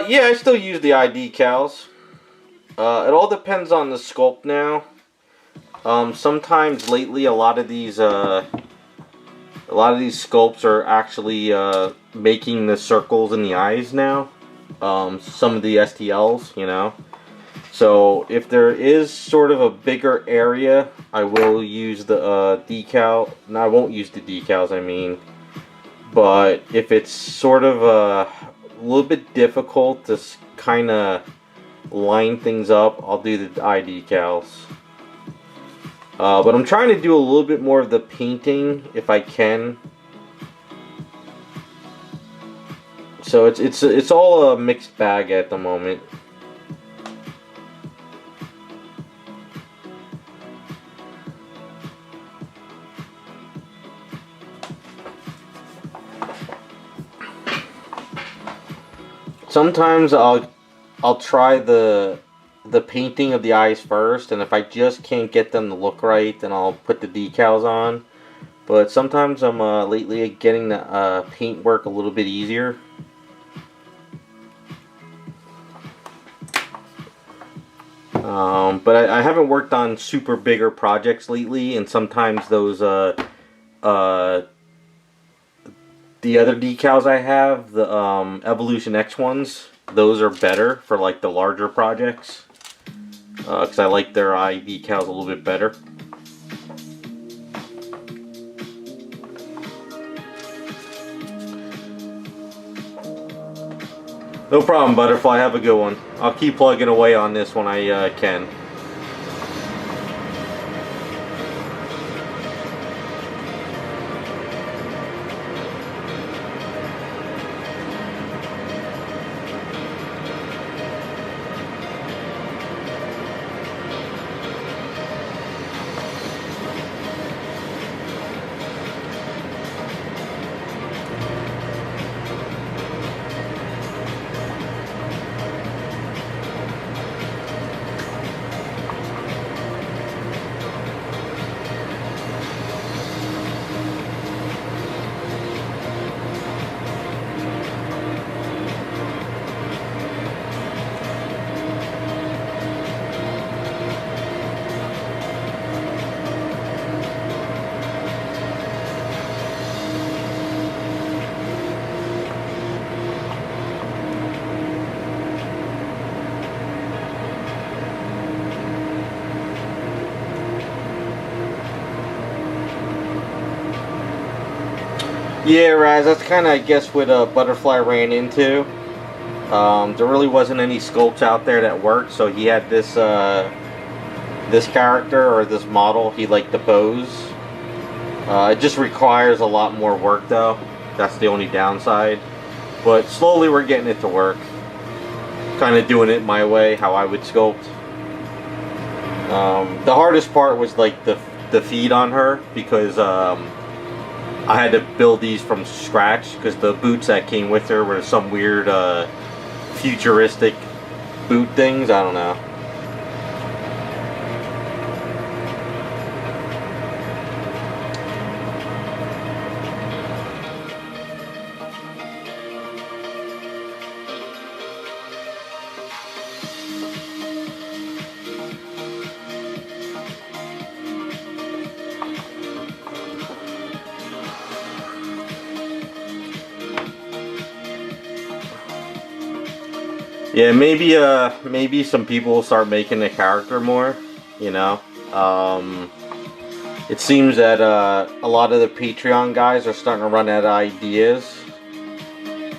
Speaker 1: Yeah, I still use the eye decals. It all depends on the sculpt now. Sometimes lately, a lot of these sculpts are actually making the circles in the eyes now. Some of the STLs, you know. So if there is sort of a bigger area, I will use the decal. No, I won't use the decals, I mean. But if it's sort of a little bit difficult to kind of line things up, I'll do the eye decals. But I'm trying to do a little bit more of the painting if I can. So it's all a mixed bag at the moment. Sometimes I'll try the painting of the eyes first, and if I just can't get them to look right, then I'll put the decals on. But sometimes I'm lately getting the paint work a little bit easier. But I haven't worked on super bigger projects lately, and sometimes those the other decals I have, the Evolution X ones, those are better for like the larger projects. Because I like their eye decals a little bit better. No problem, Butterfly. Have a good one. I'll keep plugging away on this when I can. Yeah, Raz, that's kind of, I guess, what Butterfly ran into. There really wasn't any sculpts out there that worked, so he had this this character or this model he liked to pose. It just requires a lot more work, though. That's the only downside. But slowly we're getting it to work. Kind of doing it my way, how I would sculpt. The hardest part was like the feet on her, because I had to build these from scratch, because the boots that came with her were some weird futuristic boot things. I don't know. Yeah, maybe some people will start making the character more, you know. It seems that a lot of the Patreon guys are starting to run out of ideas.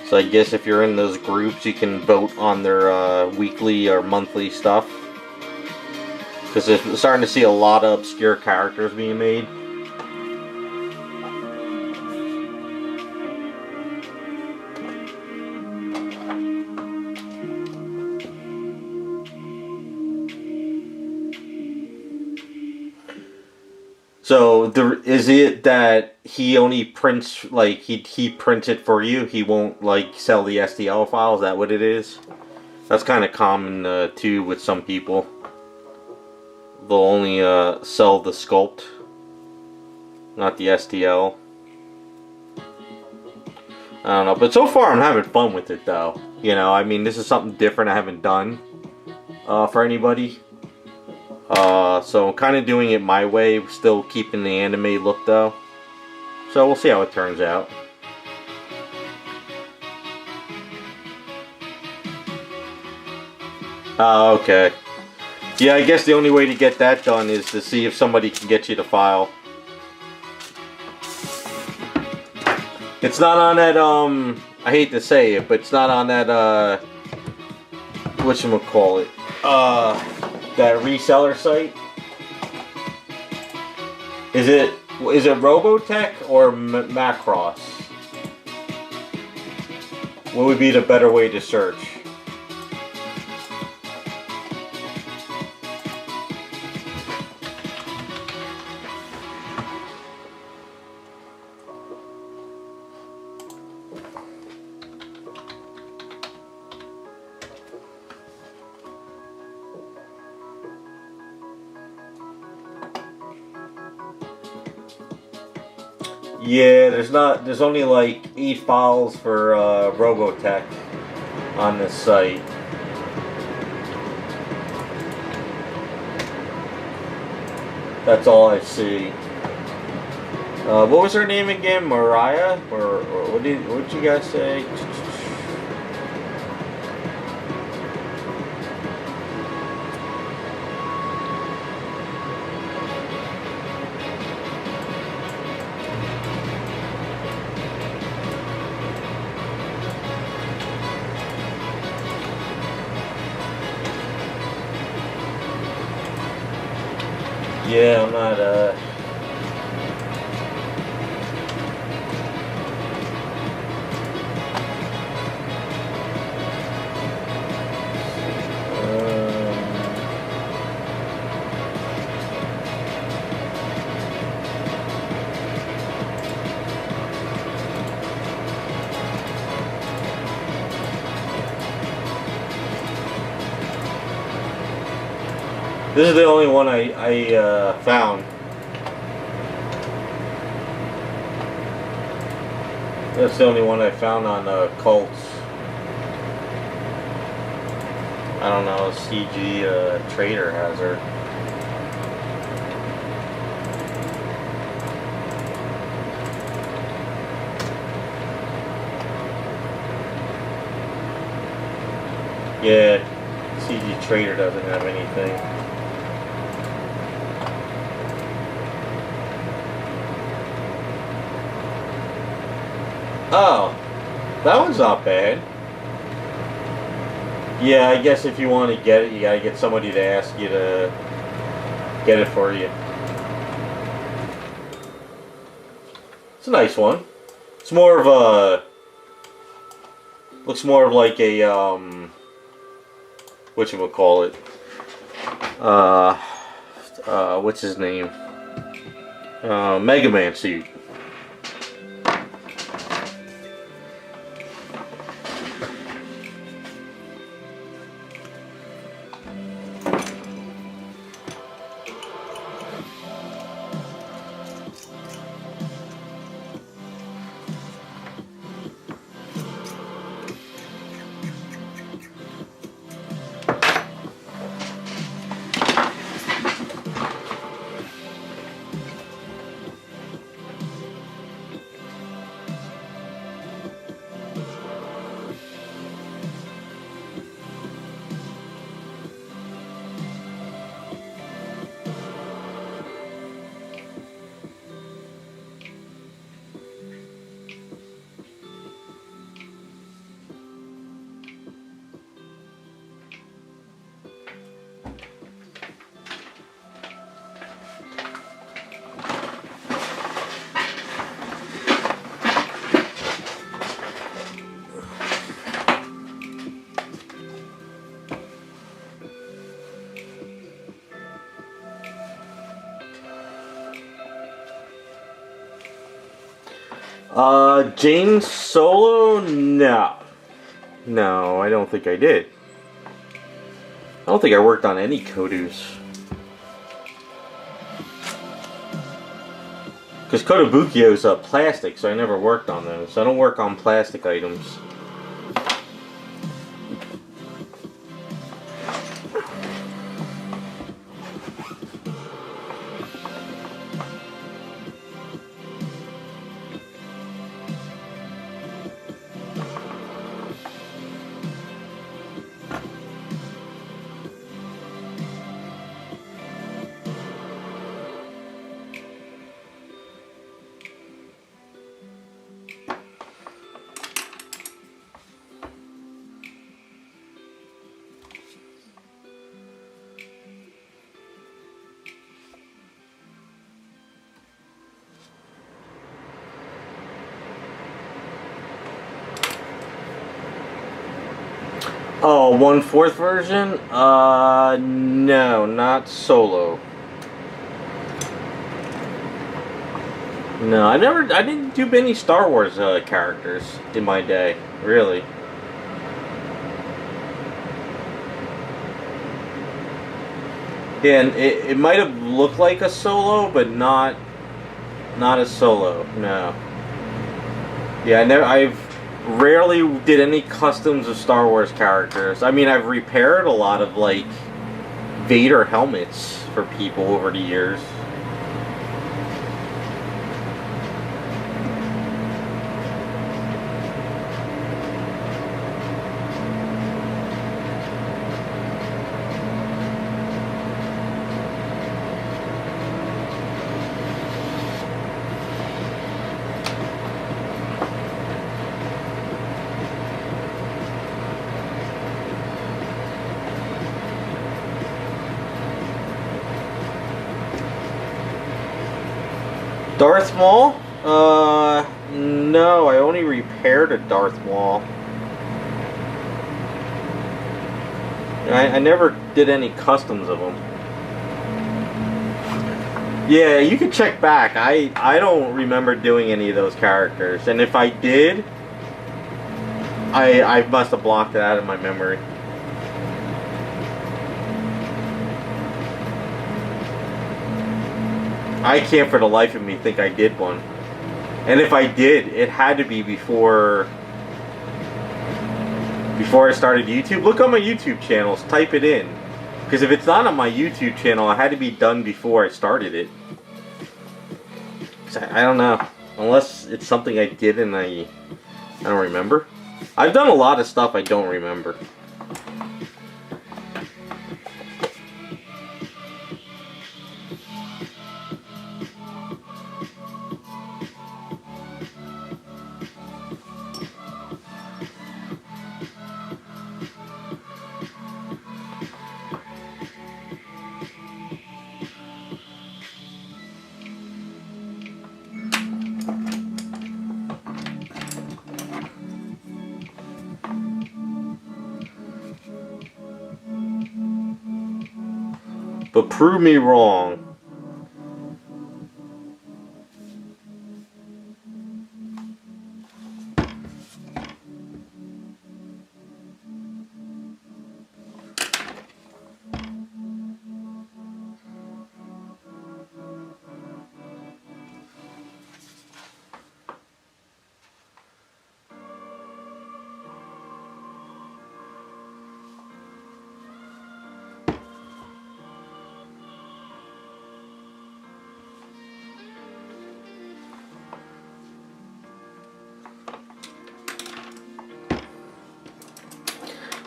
Speaker 1: So I guess if you're in those groups, you can vote on their weekly or monthly stuff. Because they're starting to see a lot of obscure characters being made. So is it that he only prints, like, he prints it for you? He won't, like, sell the STL file? Is that what it is? That's kind of common too with some people. They'll only sell the sculpt, not the STL. I don't know, but so far I'm having fun with it, though. You know, I mean, this is something different I haven't done for anybody. So I'm kind of doing it my way, still keeping the anime look, though. So we'll see how it turns out. Okay. Yeah, I guess the only way to get that done is to see if somebody can get you the file. It's not on that, I hate to say it, but it's not on that, whatchamacallit, that reseller site. Is it Robotech or Macross? What would be the better way to search? Yeah, there's only like 8 files for Robotech on this site. That's all I see. What was her name again? Mariah? Or what did you guys say? Yeah, I'm not, this is the only one I found. That's the only one I found on Cults. I don't know, CG Trader has her. Yeah, CG Trader doesn't have anything. Oh, that one's not bad. Yeah, I guess if you want to get it, you gotta get somebody to ask you to get it for you. It's a nice one. It's more of a... Looks more of like a, whatchamacallit? What's his name? Mega Man suit. Jane Solo? No. No, I don't think I did. I don't think I worked on any Kodus. Because Kodabukyo's plastic, so I never worked on those. I don't work on plastic items. Oh, 1/4 version? No, not Solo. No, I didn't do many Star Wars characters in my day, really. Yeah, and it might have looked like a Solo, but not a Solo. No. Yeah, I've rarely did any customs of Star Wars characters. I mean, I've repaired a lot of like Vader helmets for people over the years. Darth Maul? No, I only repaired a Darth Maul. I never did any customs of them. Yeah, you can check back. I don't remember doing any of those characters. And if I did, I must have blocked it out of my memory. I can't for the life of me think I did one. And if I did, it had to be before I started YouTube. Look on my YouTube channels, type it in. Because if it's not on my YouTube channel, it had to be done before I started it. I don't know. Unless it's something I did and I don't remember. I've done a lot of stuff I don't remember. But prove me wrong.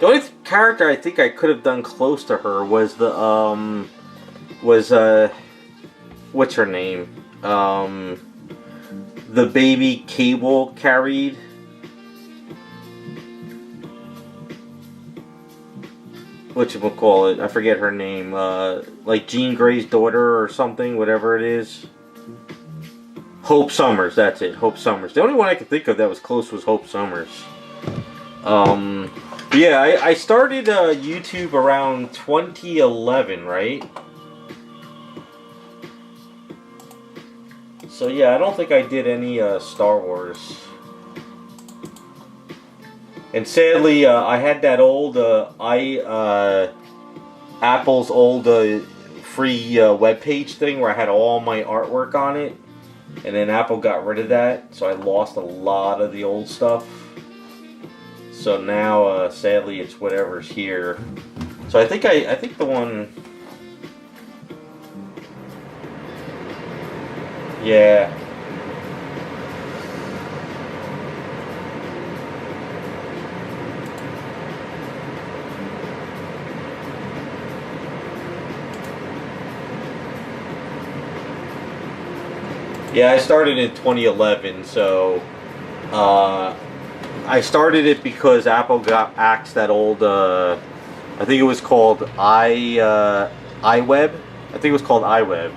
Speaker 1: The only character I think I could have done close to her was the what's her name? The baby Cable carried. Whatchamacallit? I forget her name. Like Jean Grey's daughter or something, whatever it is. Hope Summers, that's it. Hope Summers. The only one I could think of that was close was Hope Summers. Yeah, I started YouTube around 2011, right? So yeah, I don't think I did any Star Wars. And sadly, I had that old Apple's old free webpage thing where I had all my artwork on it, and then Apple got rid of that, so I lost a lot of the old stuff. So now, sadly, it's whatever's here. So I think the one, yeah. Yeah, I started in 2011, so I started it because Apple got axed that old, I think it was called iWeb. I think it was called iWeb.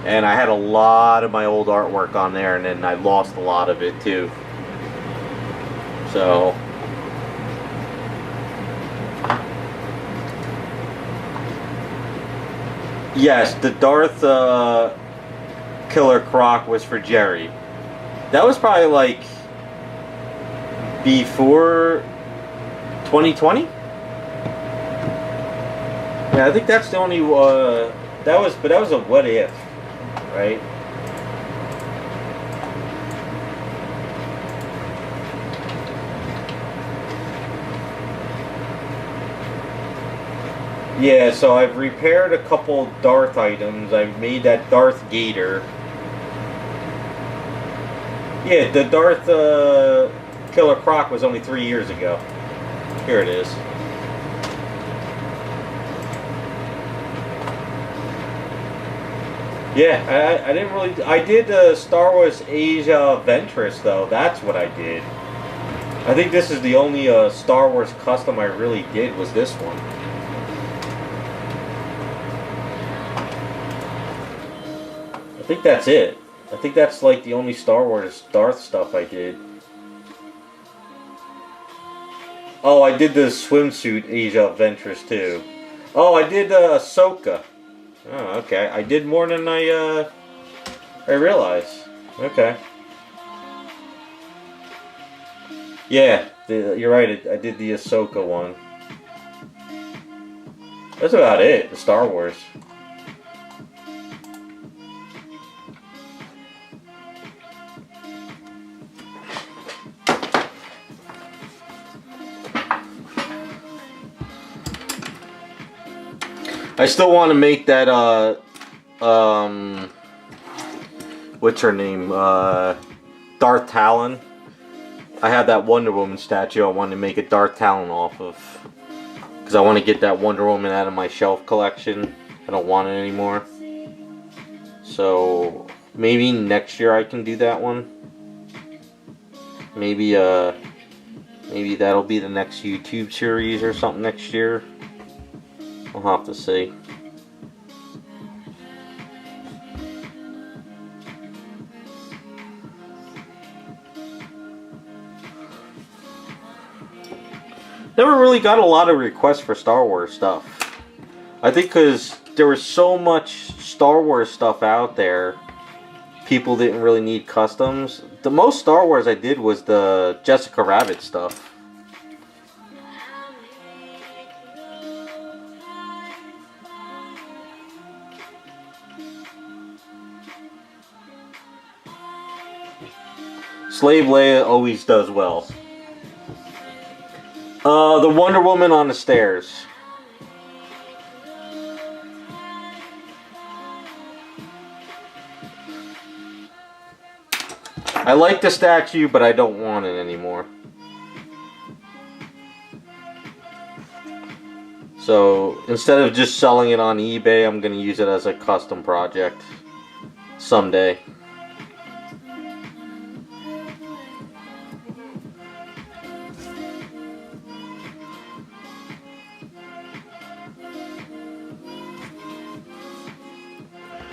Speaker 1: And I had a lot of my old artwork on there, and then I lost a lot of it too. So yes, the Darth Killer Croc was for Jerry. That was probably like before 2020. Yeah, I think that's the only that was a what if, right? Yeah, so I've repaired a couple Darth items. I've made that Darth Gator. Yeah, the Darth Killer Croc was only 3 years ago. Here it is. Yeah, I didn't really... I did Star Wars Asia Ventress, though. That's what I did. I think this is the only Star Wars custom I really did was this one. I think that's it. I think that's like the only Star Wars Darth stuff I did. Oh, I did the swimsuit Asia Ventress too. Oh, I did Ahsoka. Oh, okay. I did more than I realized. Okay. Yeah, you're right. I did the Ahsoka one. That's about it. The Star Wars. I still want to make that, what's her name, Darth Talon. I have that Wonder Woman statue I want to make a Darth Talon off of. Because I want to get that Wonder Woman out of my shelf collection. I don't want it anymore. So, maybe next year I can do that one. Maybe, maybe that'll be the next YouTube series or something next year. I'll have to see. Never really got a lot of requests for Star Wars stuff. I think because there was so much Star Wars stuff out there, people didn't really need customs. The most Star Wars I did was the Jessica Rabbit stuff. Slave Leia always does well. The Wonder Woman on the stairs. I like the statue, but I don't want it anymore. So instead of just selling it on eBay, I'm going to use it as a custom project someday.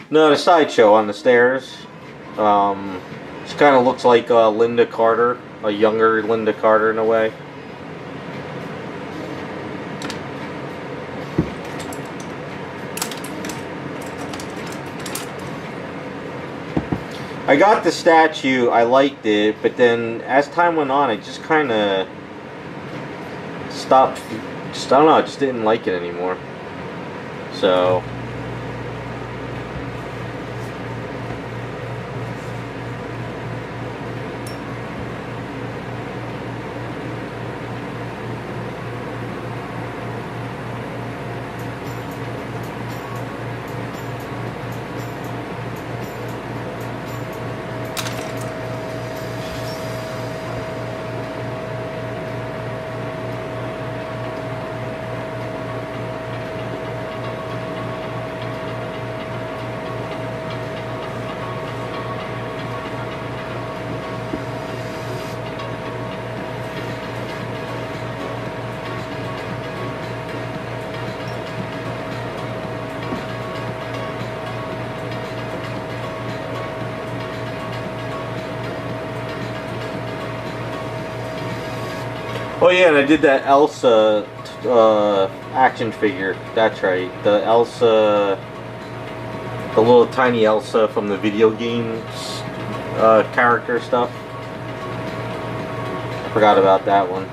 Speaker 1: No, the sideshow on the stairs. She kind of looks like Linda Carter, a younger Linda Carter in a way. I got the statue, I liked it, but then as time went on, I just kind of stopped. I don't know, I just didn't like it anymore. So. Oh yeah, and I did that Elsa action figure. That's right, the Elsa, the little tiny Elsa from the video games character stuff. I forgot about that one.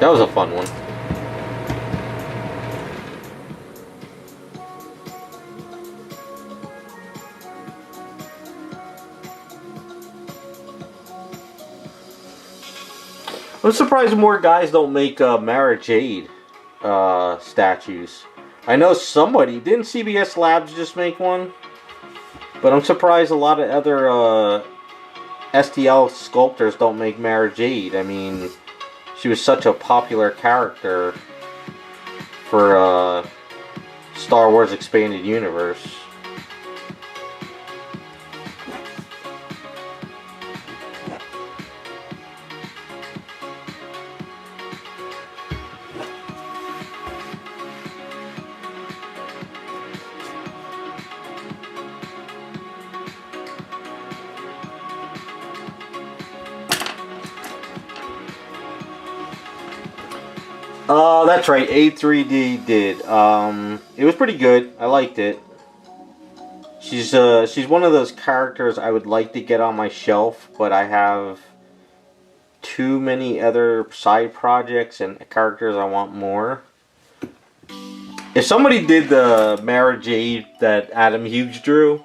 Speaker 1: That was a fun one. I'm surprised more guys don't make Mara Jade statues. I know somebody, didn't CBS Labs just make one? But I'm surprised a lot of other STL sculptors don't make Mara Jade. I mean, she was such a popular character for Star Wars Expanded Universe. That's right, A3D did. It was pretty good. I liked it. She's one of those characters I would like to get on my shelf, but I have too many other side projects and characters I want more. If somebody did the Mara Jade that Adam Hughes drew,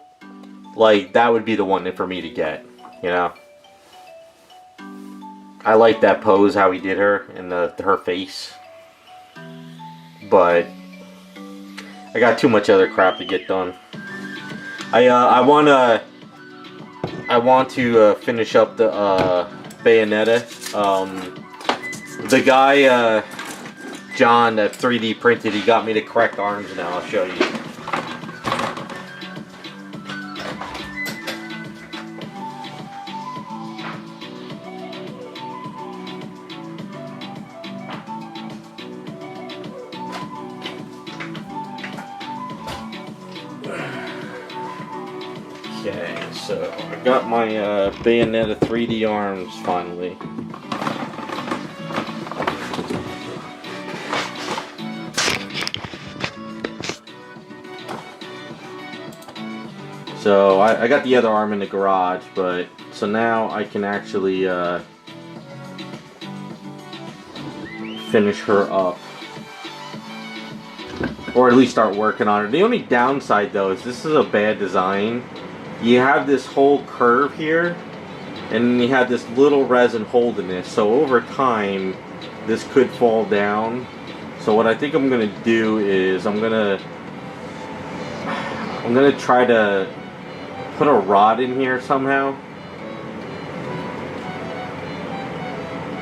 Speaker 1: like, that would be the one for me to get, you know? I like that pose, how he did her, and her face. But I got too much other crap to get done. I want to finish up the Bayonetta. The guy John that 3D printed, he got me the correct arms now. I'll show you. Okay, so I got my Bayonetta 3D arms finally. So I got the other arm in the garage, but so now I can actually finish her up. Or at least start working on her. The only downside though is this is a bad design. You have this whole curve here, and you have this little resin holding this. So over time, this could fall down. So what I think I'm gonna do is I'm gonna try to put a rod in here somehow,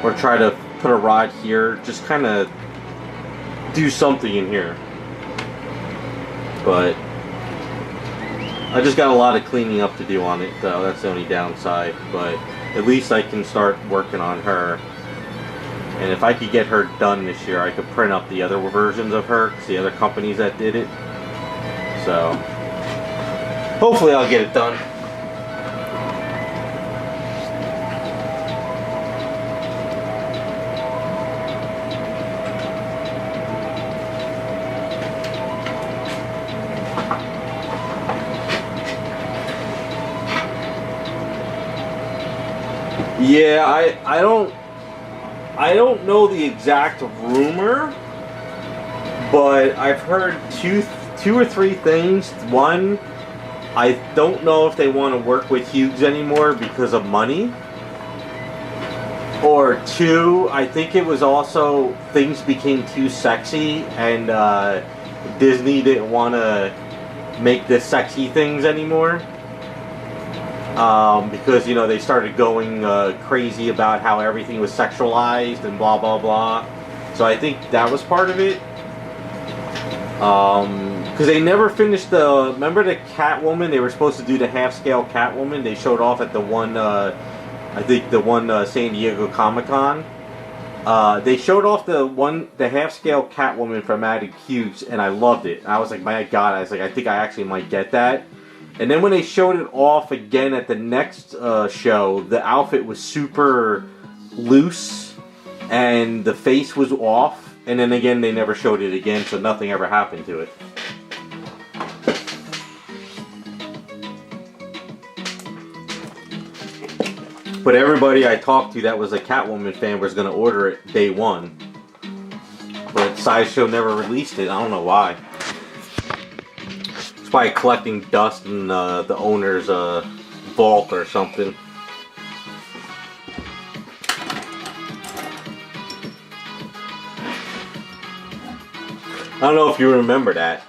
Speaker 1: or try to put a rod here. Just kind of do something in here. But I just got a lot of cleaning up to do on it, though. That's the only downside. But at least I can start working on her. And if I could get her done this year, I could print up the other versions of her, because the other companies that did it. So hopefully I'll get it done. Yeah, I don't know the exact rumor, but I've heard two or three things. One, I don't know if they want to work with Hughes anymore because of money. Or two, I think it was also things became too sexy and Disney didn't want to make the sexy things anymore. Because, you know, they started going crazy about how everything was sexualized and blah blah blah. So I think that was part of it. Because they never finished the... Remember the Catwoman? They were supposed to do the half-scale Catwoman. They showed off at the one, I think the one San Diego Comic-Con. They showed off the half-scale Catwoman from Attic Hughes, and I loved it. I was like, my God, I was like, I think I actually might get that. And then when they showed it off again at the next show, the outfit was super loose, and the face was off. And then again, they never showed it again, so nothing ever happened to it. But everybody I talked to that was a Catwoman fan was going to order it day one. But Sideshow never released it. I don't know why. It's probably collecting dust in the owner's vault or something. I don't know if you remember that.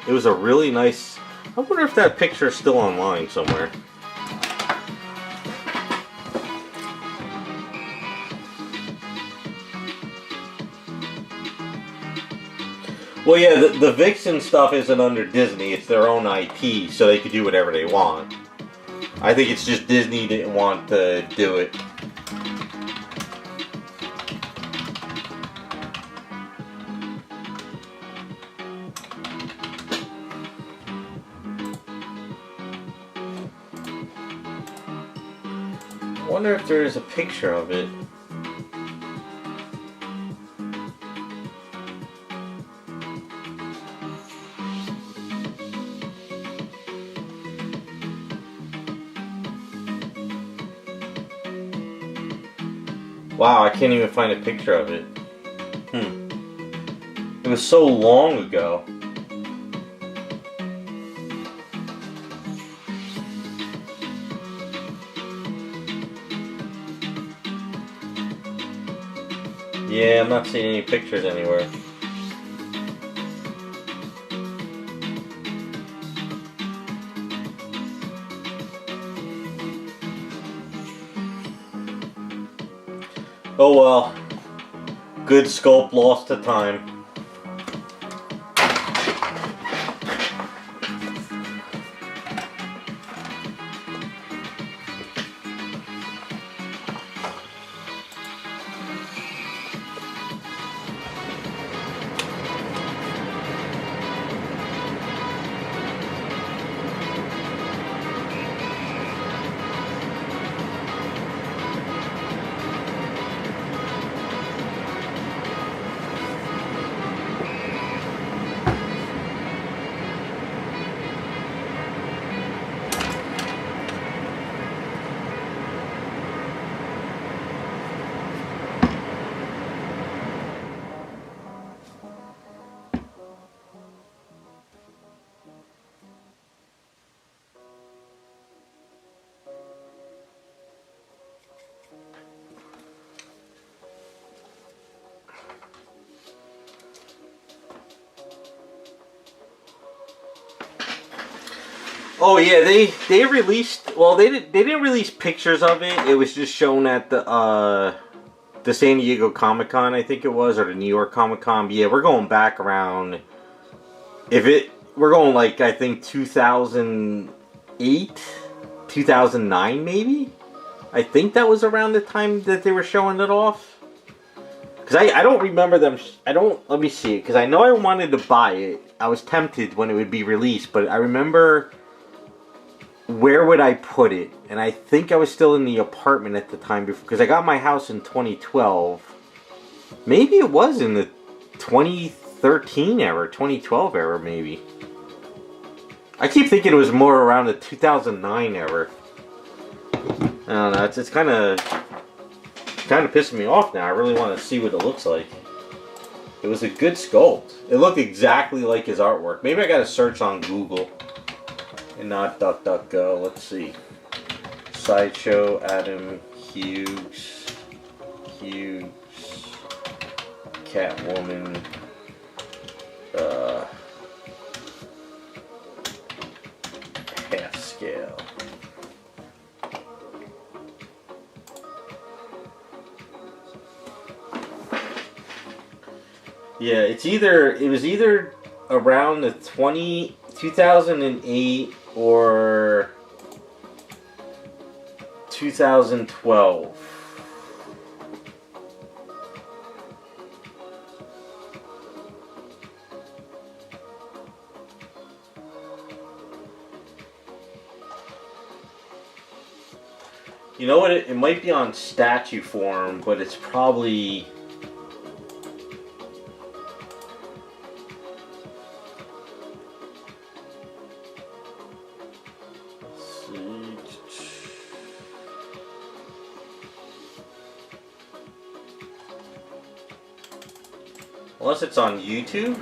Speaker 1: It was a really nice... I wonder if that picture is still online somewhere. Well, yeah, the Vixen stuff isn't under Disney. It's their own IP, so they could do whatever they want. I think it's just Disney didn't want to do it. I wonder if there is a picture of it. Wow, I can't even find a picture of it. It was so long ago. Yeah, I'm not seeing any pictures anywhere. Oh well. Good sculpt lost to time. Oh yeah, they released. Well, they didn't release pictures of it. It was just shown at the San Diego Comic-Con, I think it was, or the New York Comic-Con. But yeah, we're going back around. We're going like I think 2008, 2009 maybe. I think that was around the time that they were showing it off. Because I don't remember them. Let me see it. Because I know I wanted to buy it. I was tempted when it would be released. But I remember, where would I put it? And I think I was still in the apartment at the time. Because I got my house in 2012. Maybe it was in the 2013 era. 2012 era maybe. I keep thinking it was more around the 2009 era. I don't know. It's kind of pissing me off now. I really want to see what it looks like. It was a good sculpt. It looked exactly like his artwork. Maybe I got to search on Google and not DuckDuckGo. Let's see. Sideshow, Adam Hughes, Catwoman, half scale. Yeah, it was either around the 2008 or 2012. You know what? It might be on statue form, but it's probably... Unless it's on YouTube.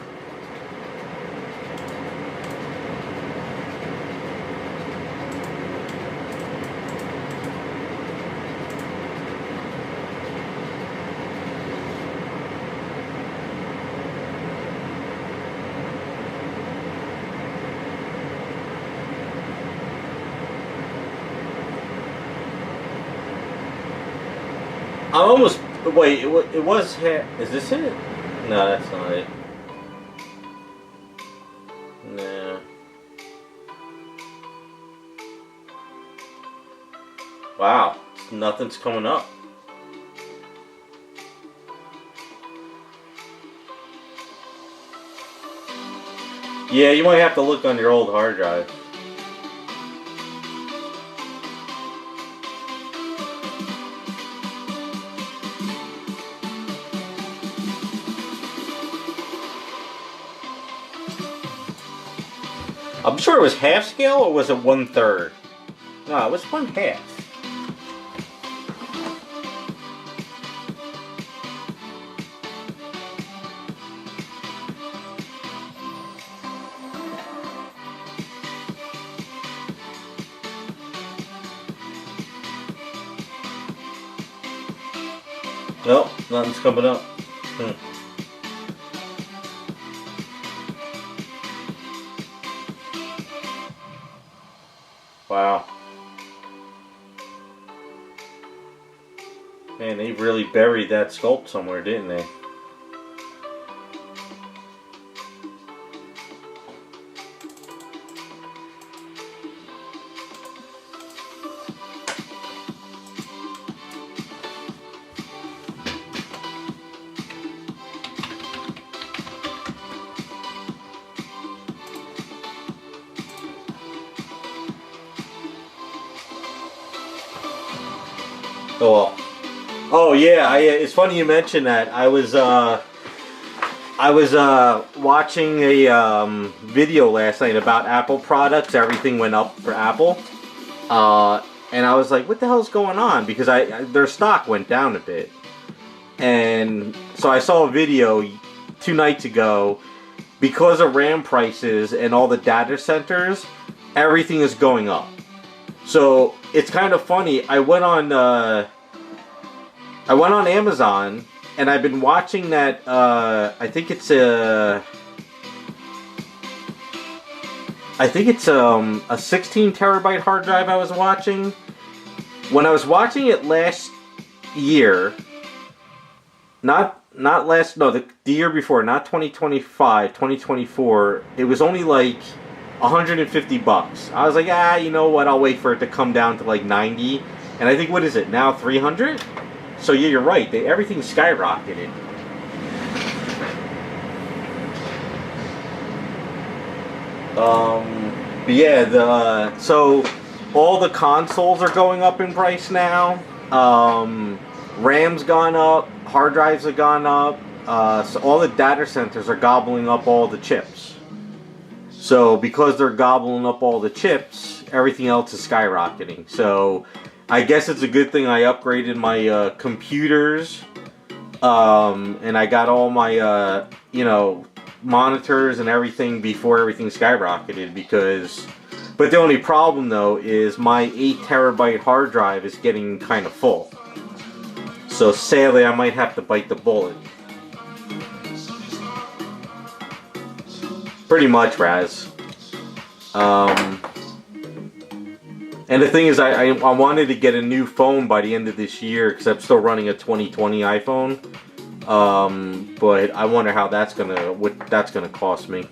Speaker 1: I'm almost... Wait, it was... Is this it? No, that's not it. Nah. Wow, nothing's coming up. Yeah, you might have to look on your old hard drive. I'm sure it was half scale, or was it 1/3? No, it was 1/2. Nope, nothing's coming up. Wow. Man, they really buried that sculpt somewhere, didn't they? Oh well. Oh yeah, it's funny you mentioned that. I was watching a video last night about Apple products. Everything went up for Apple, and I was like, "What the hell's going on?" Because their stock went down a bit, and so I saw a video 2 nights ago. Because of RAM prices and all the data centers, everything is going up. So it's kind of funny. I went on Amazon, and I've been watching that. I think it's I think it's a 16 terabyte hard drive I was watching. When I was watching it last year, not last, no, the year before, not 2025, 2024, it was only like $150. I was like, you know what, I'll wait for it to come down to like 90. And I think, what is it, now 300? So yeah, you're right, everything skyrocketed. But yeah, so all the consoles are going up in price now. RAM's gone up, hard drives have gone up, so all the data centers are gobbling up all the chips. So because they're gobbling up all the chips, everything else is skyrocketing. So I guess it's a good thing I upgraded my computers, and I got all my, monitors and everything before everything skyrocketed, because... But the only problem, though, is my 8 terabyte hard drive is getting kind of full. So sadly, I might have to bite the bullet. Pretty much, Raz. And the thing is, I wanted to get a new phone by the end of this year, because I'm still running a 2020 iPhone. But I wonder how what that's gonna cost me.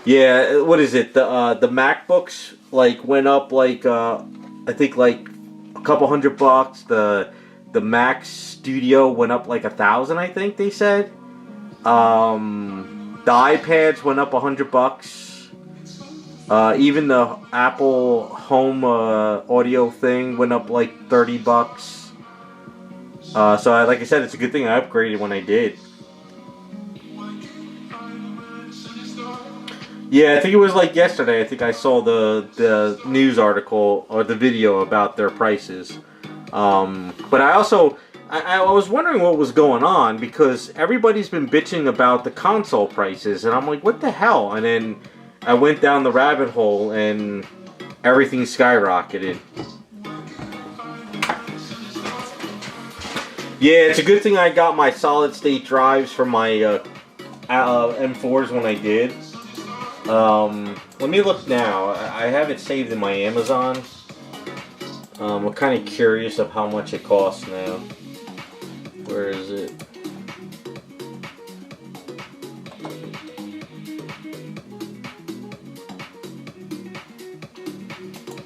Speaker 1: Yeah, what is it? The MacBooks like went up like I think like a couple $100. The Mac Studio went up like 1,000. I think they said. The iPads went up $100. Even the Apple Home audio thing went up like $30. So like I said, it's a good thing I upgraded when I did. Yeah, I think it was like yesterday. I think I saw the news article or the video about their prices. But I also I was wondering what was going on, because everybody's been bitching about the console prices, and I'm like, what the hell? And then I went down the rabbit hole, and everything skyrocketed. Yeah, it's a good thing I got my solid state drives for my M4s when I did. Let me look now. I have it saved in my Amazon. I'm kind of curious of how much it costs now. Where is it?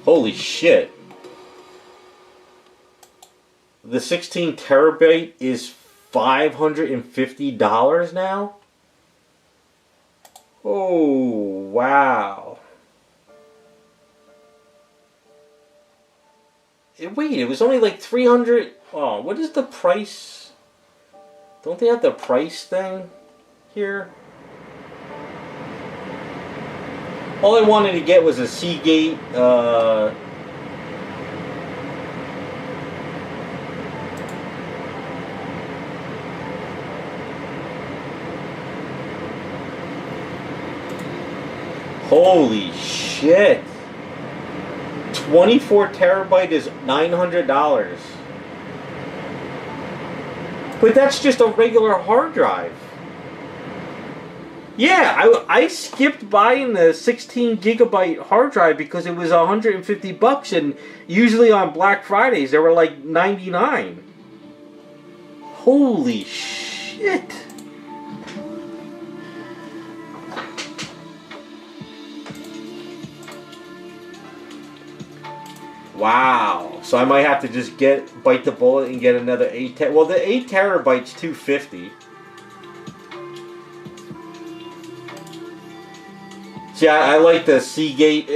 Speaker 1: Holy shit. The 16 terabyte is $550 now? Oh, wow. Wait, it was only like 300. Oh, what is the price? Don't they have the price thing here? All I wanted to get was a Seagate, holy shit. 24 terabyte is $900. But that's just a regular hard drive. Yeah, I skipped buying the 16 gigabyte hard drive because it was $150, and usually on Black Fridays they were like $99. Holy shit. Wow. So I might have to just bite the bullet and get another 8 terabytes. Well, the 8 terabytes $250. See, I like the Seagate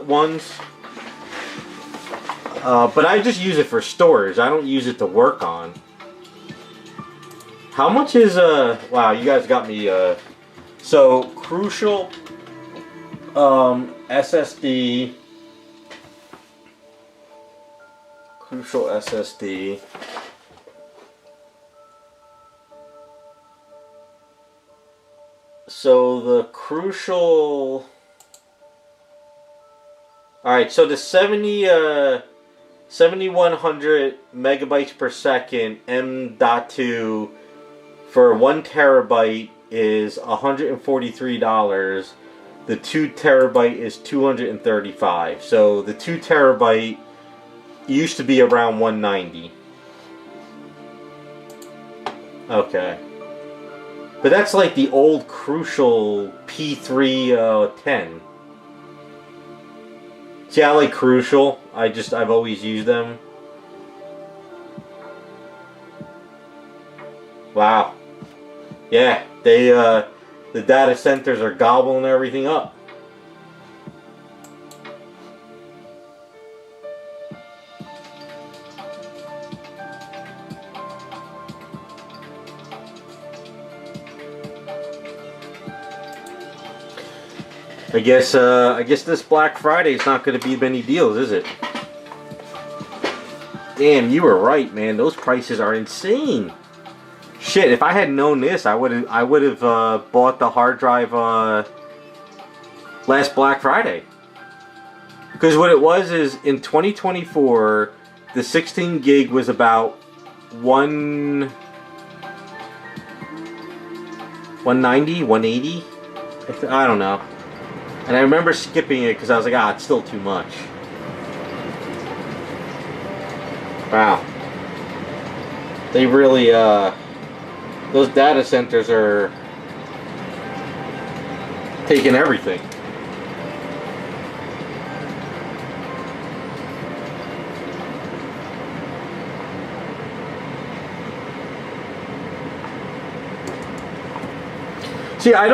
Speaker 1: ones. But I just use it for storage. I don't use it to work on. How much is wow, you guys got me so Crucial SSD. Crucial SSD. So the Crucial... Alright, so the 7100 megabytes per second M.2 for 1 terabyte is $143. The 2 terabyte is $235. So the 2 terabyte used to be around $190. Okay. But that's like the old Crucial P310. See, I like Crucial. I've always used them. Wow. Yeah, the data centers are gobbling everything up. I guess this Black Friday is not going to be many deals, is it? Damn, you were right, man. Those prices are insane. Shit, if I had known this, I would have bought the hard drive last Black Friday. Because what it was is in 2024, the 16 gig was about 190, 180. I don't know. And I remember skipping it because I was like, it's still too much. Wow. They really, those data centers are taking everything. See, I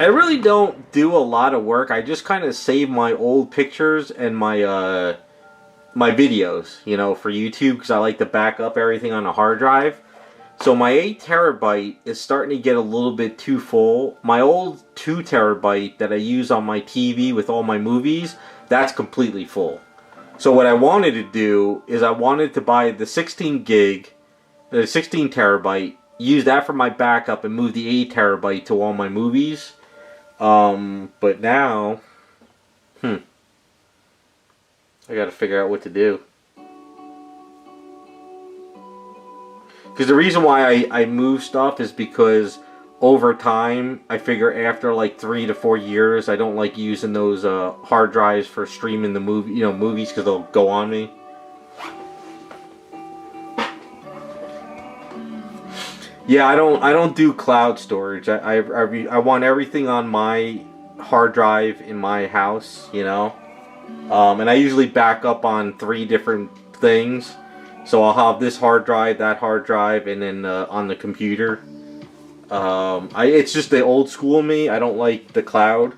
Speaker 1: really don't do a lot of work. I just kind of save my old pictures and my my videos, you know, for YouTube, because I like to back up everything on a hard drive. So my 8 terabyte is starting to get a little bit too full. My old 2 terabyte that I use on my TV with all my movies, that's completely full. So what I wanted to do is I wanted to buy the 16 terabyte, use that for my backup, and move the 8 terabyte to all my movies. But now, I gotta figure out what to do. Because the reason why I move stuff is because over time, I figure after like 3 to 4 years, I don't like using those hard drives for streaming the movies, because they'll go on me. Yeah, I don't do cloud storage. I want everything on my hard drive in my house, you know. And I usually back up on 3 different things. So I'll have this hard drive, that hard drive, and then on the computer. It's just the old school me. I don't like the cloud.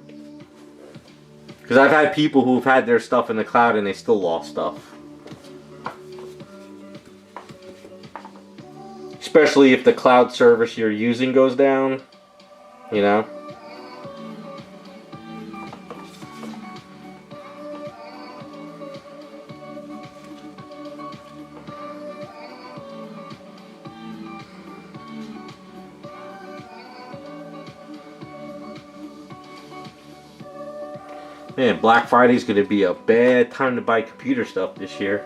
Speaker 1: Because I've had people who've had their stuff in the cloud and they still lost stuff. Especially if the cloud service you're using goes down, you know. Man, Black Friday's going to be a bad time to buy computer stuff this year.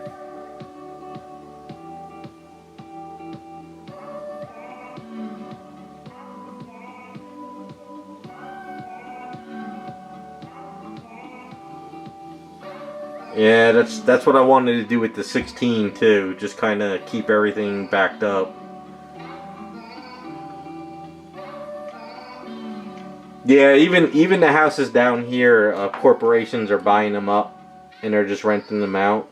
Speaker 1: Yeah, that's what I wanted to do with the 16 too. Just kind of keep everything backed up. Yeah, even the houses down here, corporations are buying them up, and they're just renting them out.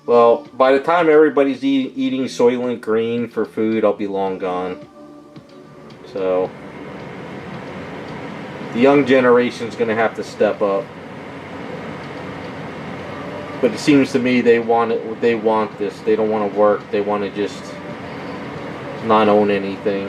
Speaker 1: Well, by the time everybody's eating Soylent Green for food, I'll be long gone. So the young generation's going to have to step up. But it seems to me they want it. They want this. They don't want to work. They want to just not own anything.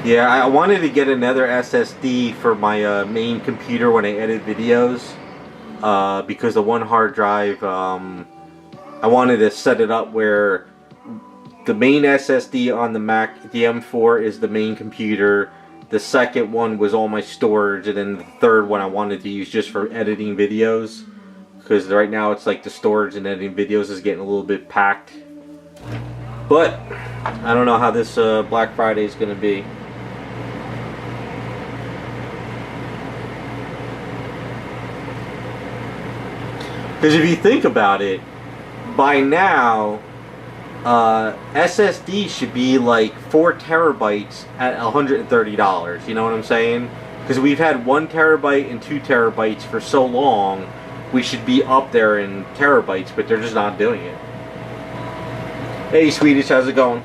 Speaker 1: Yeah, I wanted to get another SSD for my main computer when I edit videos, because the one hard drive, I wanted to set it up where the main SSD on the Mac, the M4, is the main computer. The second one was all my storage, and then the third one I wanted to use just for editing videos. Because right now it's like the storage and editing videos is getting a little bit packed. But I don't know how this Black Friday is going to be. Because if you think about it, by now, SSD should be like 4 terabytes at $130. You know what I'm saying? Because we've had 1 terabyte and 2 terabytes for so long, we should be up there in terabytes, but they're just not doing it. Hey, Swedish, how's it going?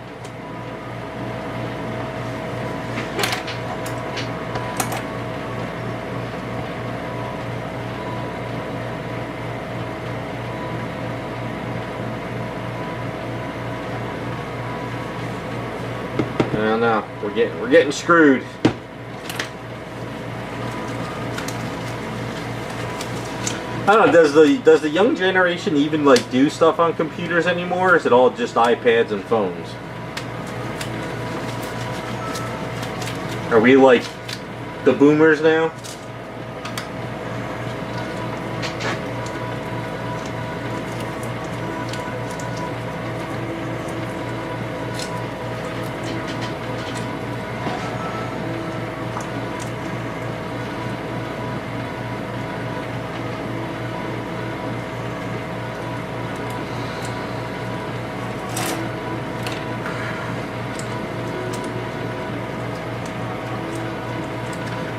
Speaker 1: I don't know. We're getting screwed. I don't know. Does the young generation even like do stuff on computers anymore? Or is it all just iPads and phones? Are we like the boomers now?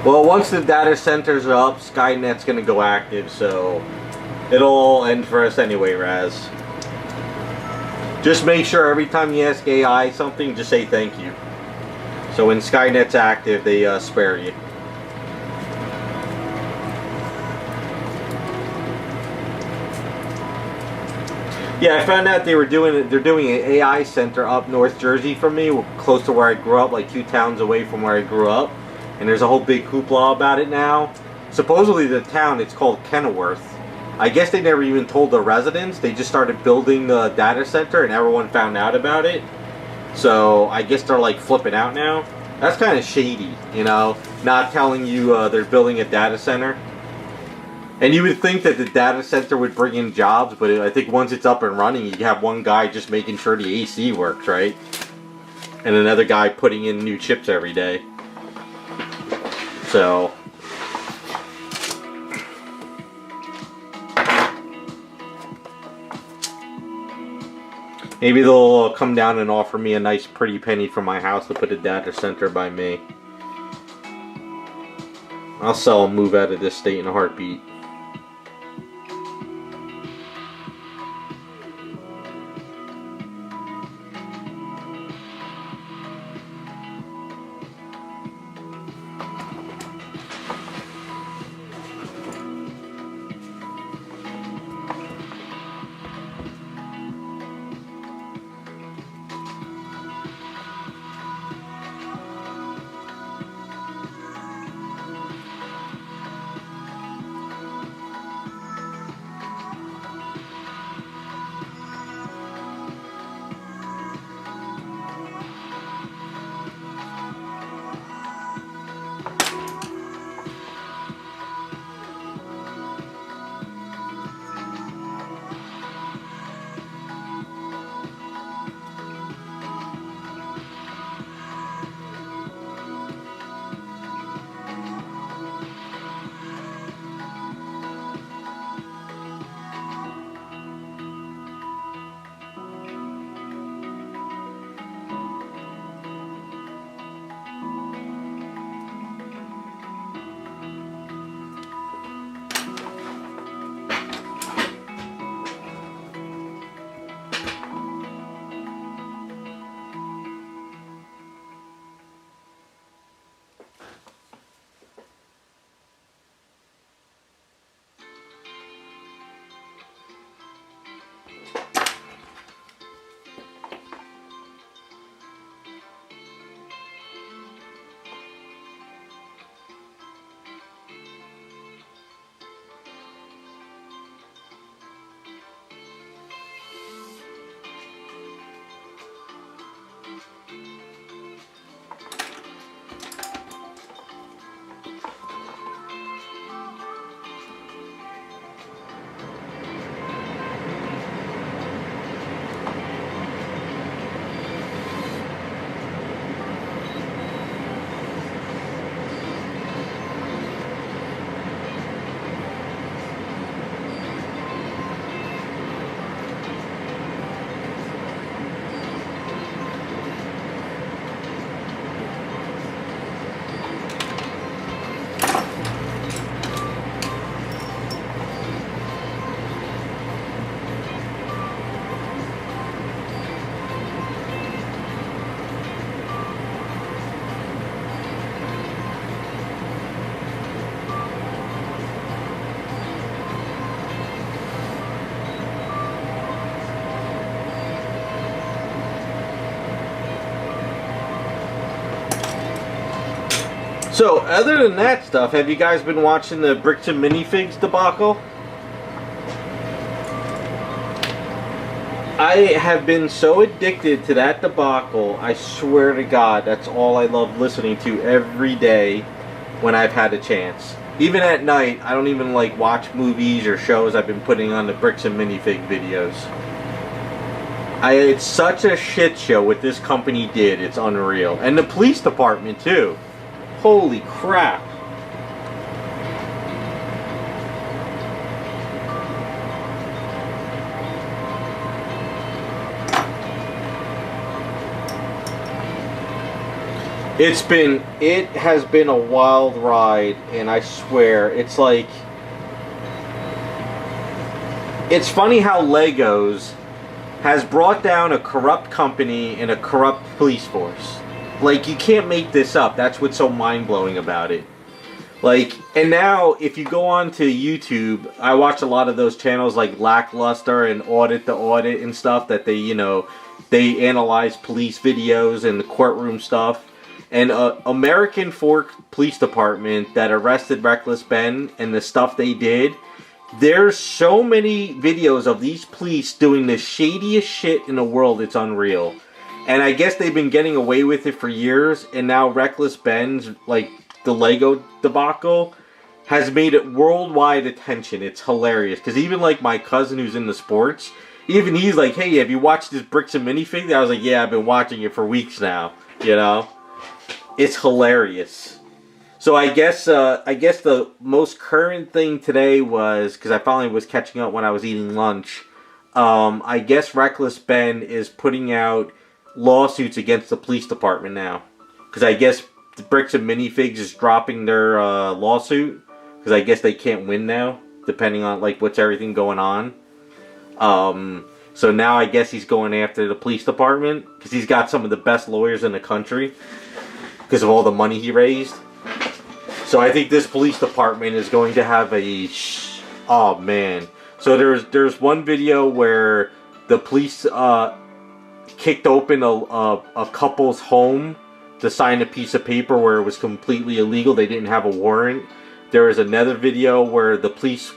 Speaker 1: Well, once the data centers are up, Skynet's going to go active, so it'll all end for us anyway, Raz. Just make sure every time you ask AI something, just say thank you. So when Skynet's active, they spare you. Yeah, I found out they're doing an AI center up North Jersey from me, close to where I grew up, like 2 towns away from where I grew up. And there's a whole big hoopla about it now. Supposedly the town, it's called Kenilworth. I guess they never even told the residents. They just started building the data center and everyone found out about it. So I guess they're like flipping out now. That's kind of shady, you know, not telling you they're building a data center. And you would think that the data center would bring in jobs, but I think once it's up and running, you have one guy just making sure the AC works, right? And another guy putting in new chips every day. So maybe they'll come down and offer me a nice pretty penny for my house to put a data center by me. I'll sell and move out of this state in a heartbeat. So, other than that stuff, have you guys been watching the Bricks and Minifigs debacle? I have been so addicted to that debacle, I swear to God, that's all I love listening to every day when I've had a chance. Even at night, I don't even like watch movies or shows. I've been putting on the Bricks and Minifig videos. It's such a shit show what this company did, it's unreal. And the police department too. Holy crap. It has been a wild ride, and I swear, it's like, it's funny how Legos has brought down a corrupt company and a corrupt police force. Like, you can't make this up. That's what's so mind-blowing about it. Like, and now, if you go on to YouTube, I watch a lot of those channels like Lackluster and Audit the Audit and stuff that they, you know, they analyze police videos and the courtroom stuff. And American Fork Police Department that arrested Reckless Ben and the stuff they did, there's so many videos of these police doing the shadiest shit in the world, it's unreal. And I guess they've been getting away with it for years, and now Reckless Ben's, like, the Lego debacle has made it worldwide attention. It's hilarious. Because even, like, my cousin who's into sports, even he's like, hey, have you watched this Bricks and Minifig? I was like, yeah, I've been watching it for weeks now, you know? It's hilarious. So I guess the most current thing today was, because I finally was catching up when I was eating lunch, I guess Reckless Ben is putting out lawsuits against the police department now. Because I guess the Bricks and Minifigs is dropping their lawsuit. Because I guess they can't win now, depending on like what's everything going on. So now I guess he's going after the police department. Because he's got some of the best lawyers in the country. Because of all the money he raised. So I think this police department is going to have a... Oh, man. So there's one video where the police kicked open a couple's home to sign a piece of paper where it was completely illegal. They didn't have a warrant. There was another video where the police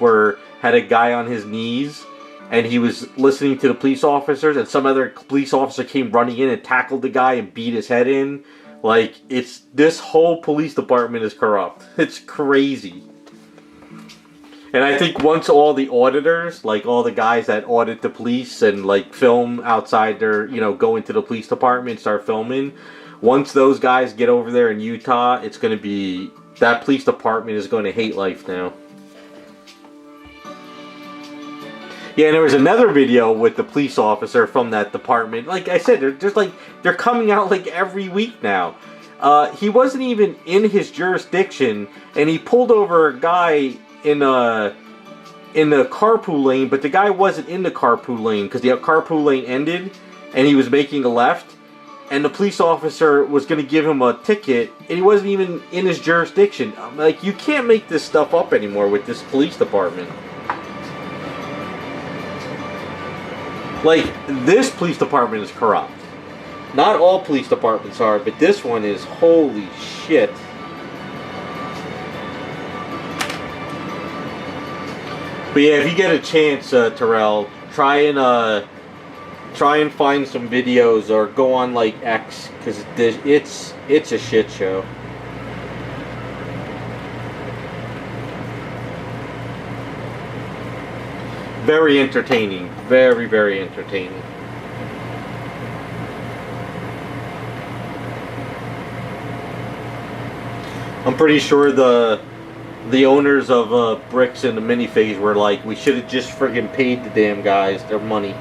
Speaker 1: had a guy on his knees and he was listening to the police officers, and some other police officer came running in and tackled the guy and beat his head in. Like, this whole police department is corrupt. It's crazy. And I think once all the auditors, like all the guys that audit the police and like film outside their, you know, go into the police department, start filming, once those guys get over there in Utah, it's going to be, that police department is going to hate life now. Yeah, and there was another video with the police officer from that department. Like I said, they're coming out like every week now. He wasn't even in his jurisdiction, and he pulled over a guy in the carpool lane, but the guy wasn't in the carpool lane because the carpool lane ended, and he was making a left, and the police officer was going to give him a ticket, and he wasn't even in his jurisdiction. I'm like, you can't make this stuff up anymore with this police department. Like, this police department is corrupt. Not all police departments are, but this one is, holy shit. But yeah, if you get a chance, Terrell, try and find some videos or go on like X, because it's a shit show. Very entertaining. Very, very entertaining. I'm pretty sure the owners of Bricks and the Minifigs were like, we should have just friggin' paid the damn guys their money.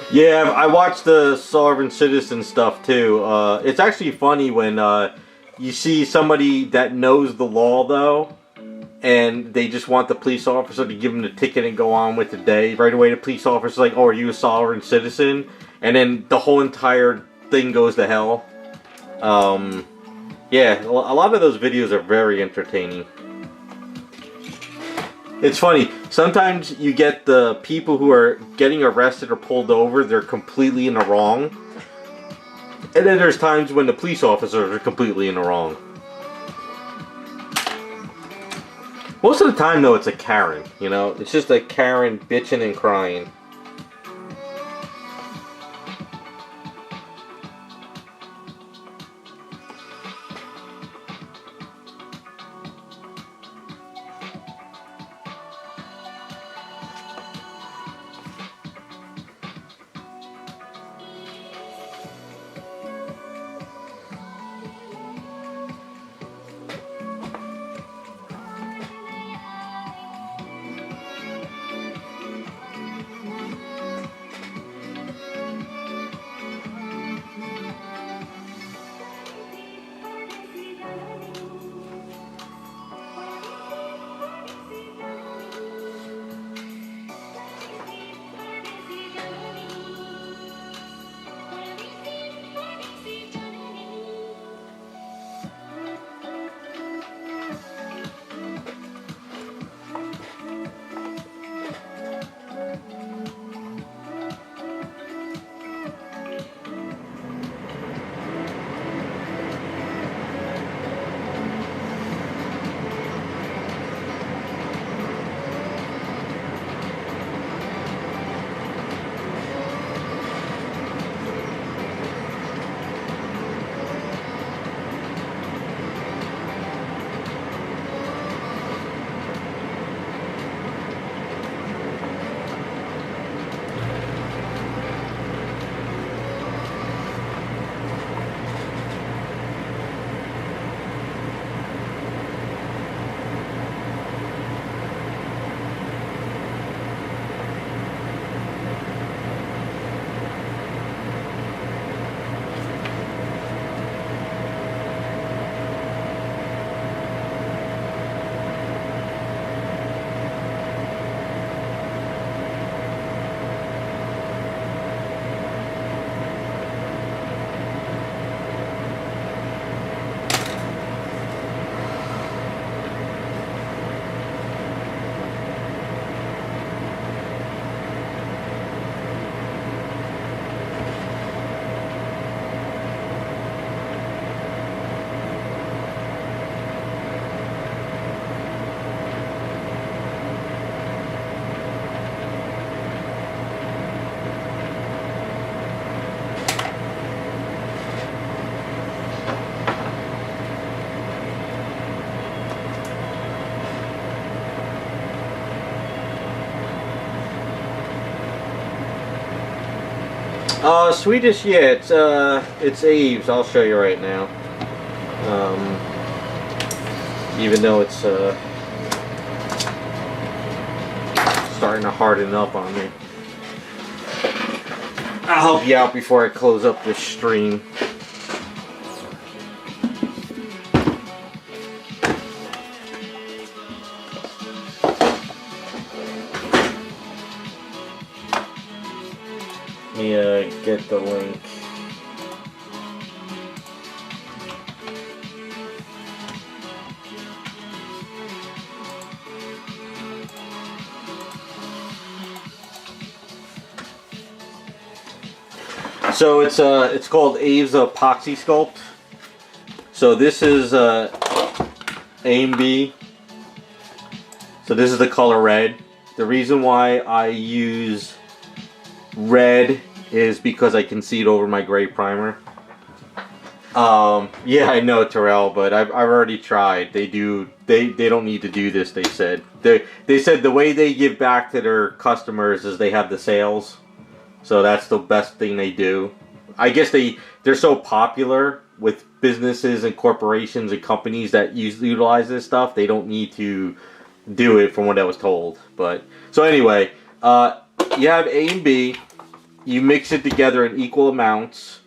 Speaker 1: Yeah, I watched the Sovereign Citizen stuff too. It's actually funny when you see somebody that knows the law though, and they just want the police officer to give them the ticket and go on with the day. Right away, the police officer's like, "Oh, are you a sovereign citizen?" And then the whole entire thing goes to hell. Yeah, a lot of those videos are very entertaining. It's funny, sometimes you get the people who are getting arrested or pulled over, they're completely in the wrong. And then there's times when the police officers are completely in the wrong. Most of the time though, it's a Karen, you know? It's just a Karen bitching and crying. Swedish, yeah, it's Aves. I'll show you right now. Even though it's starting to harden up on me. I'll help you out before I close up this stream. Let me get the link. So it's called Aves Epoxy Sculpt. So this is A and B. So this is the color red. The reason why I use red is because I can see it over my gray primer. Yeah, I know, Terrell, but I've already tried. They don't need to do this. They said the way they give back to their customers is they have the sales. So that's the best thing they do. I guess they're so popular with businesses and corporations and companies that utilize this stuff. They don't need to do it from what I was told. But so anyway, you have A and B. you mix it together in equal amounts,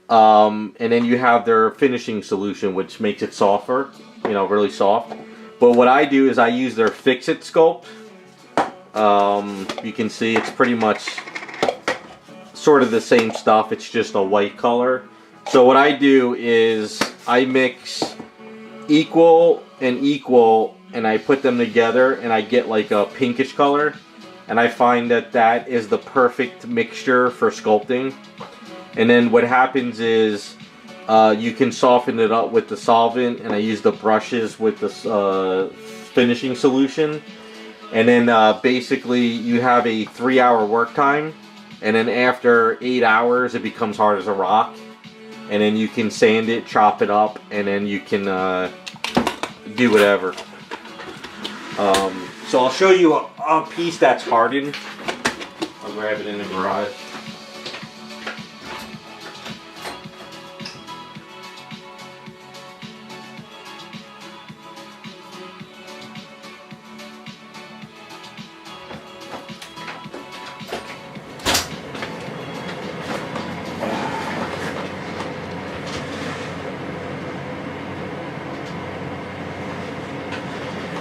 Speaker 1: and then you have their finishing solution, which makes it softer, you know, really soft. But what I do is I use their Fix-It sculpt. You can see it's pretty much sort of the same stuff, it's just a white color. So what I do is I mix equal and equal, and I put them together, and I get like a pinkish color. And I find that that is the perfect mixture for sculpting. And then what happens is you can soften it up with the solvent, and I use the brushes with the finishing solution. And then basically you have a 3-hour work time, and then after 8 hours it becomes hard as a rock. And then you can sand it, chop it up, and then you can do whatever. So I'll show you a piece that's hardened. I'll grab it in the garage.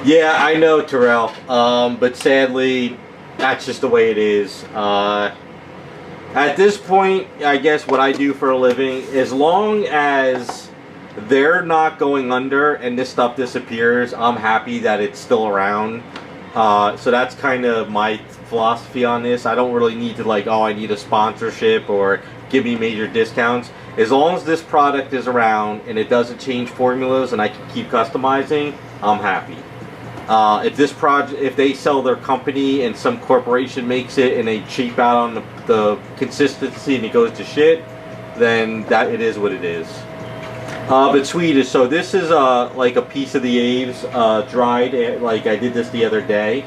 Speaker 1: Yeah, I know, Terrell, but sadly, that's just the way it is. At this point, I guess what I do for a living, as long as they're not going under and this stuff disappears, I'm happy that it's still around. So that's kind of my philosophy on this. I don't really need to like, oh, I need a sponsorship or give me major discounts. As long as this product is around and it doesn't change formulas and I can keep customizing, I'm happy. If they sell their company and some corporation makes it and they cheap out on the consistency and it goes to shit, then that it is what it is. But Swedish, so this is like a piece of the Aves dried, like I did this the other day.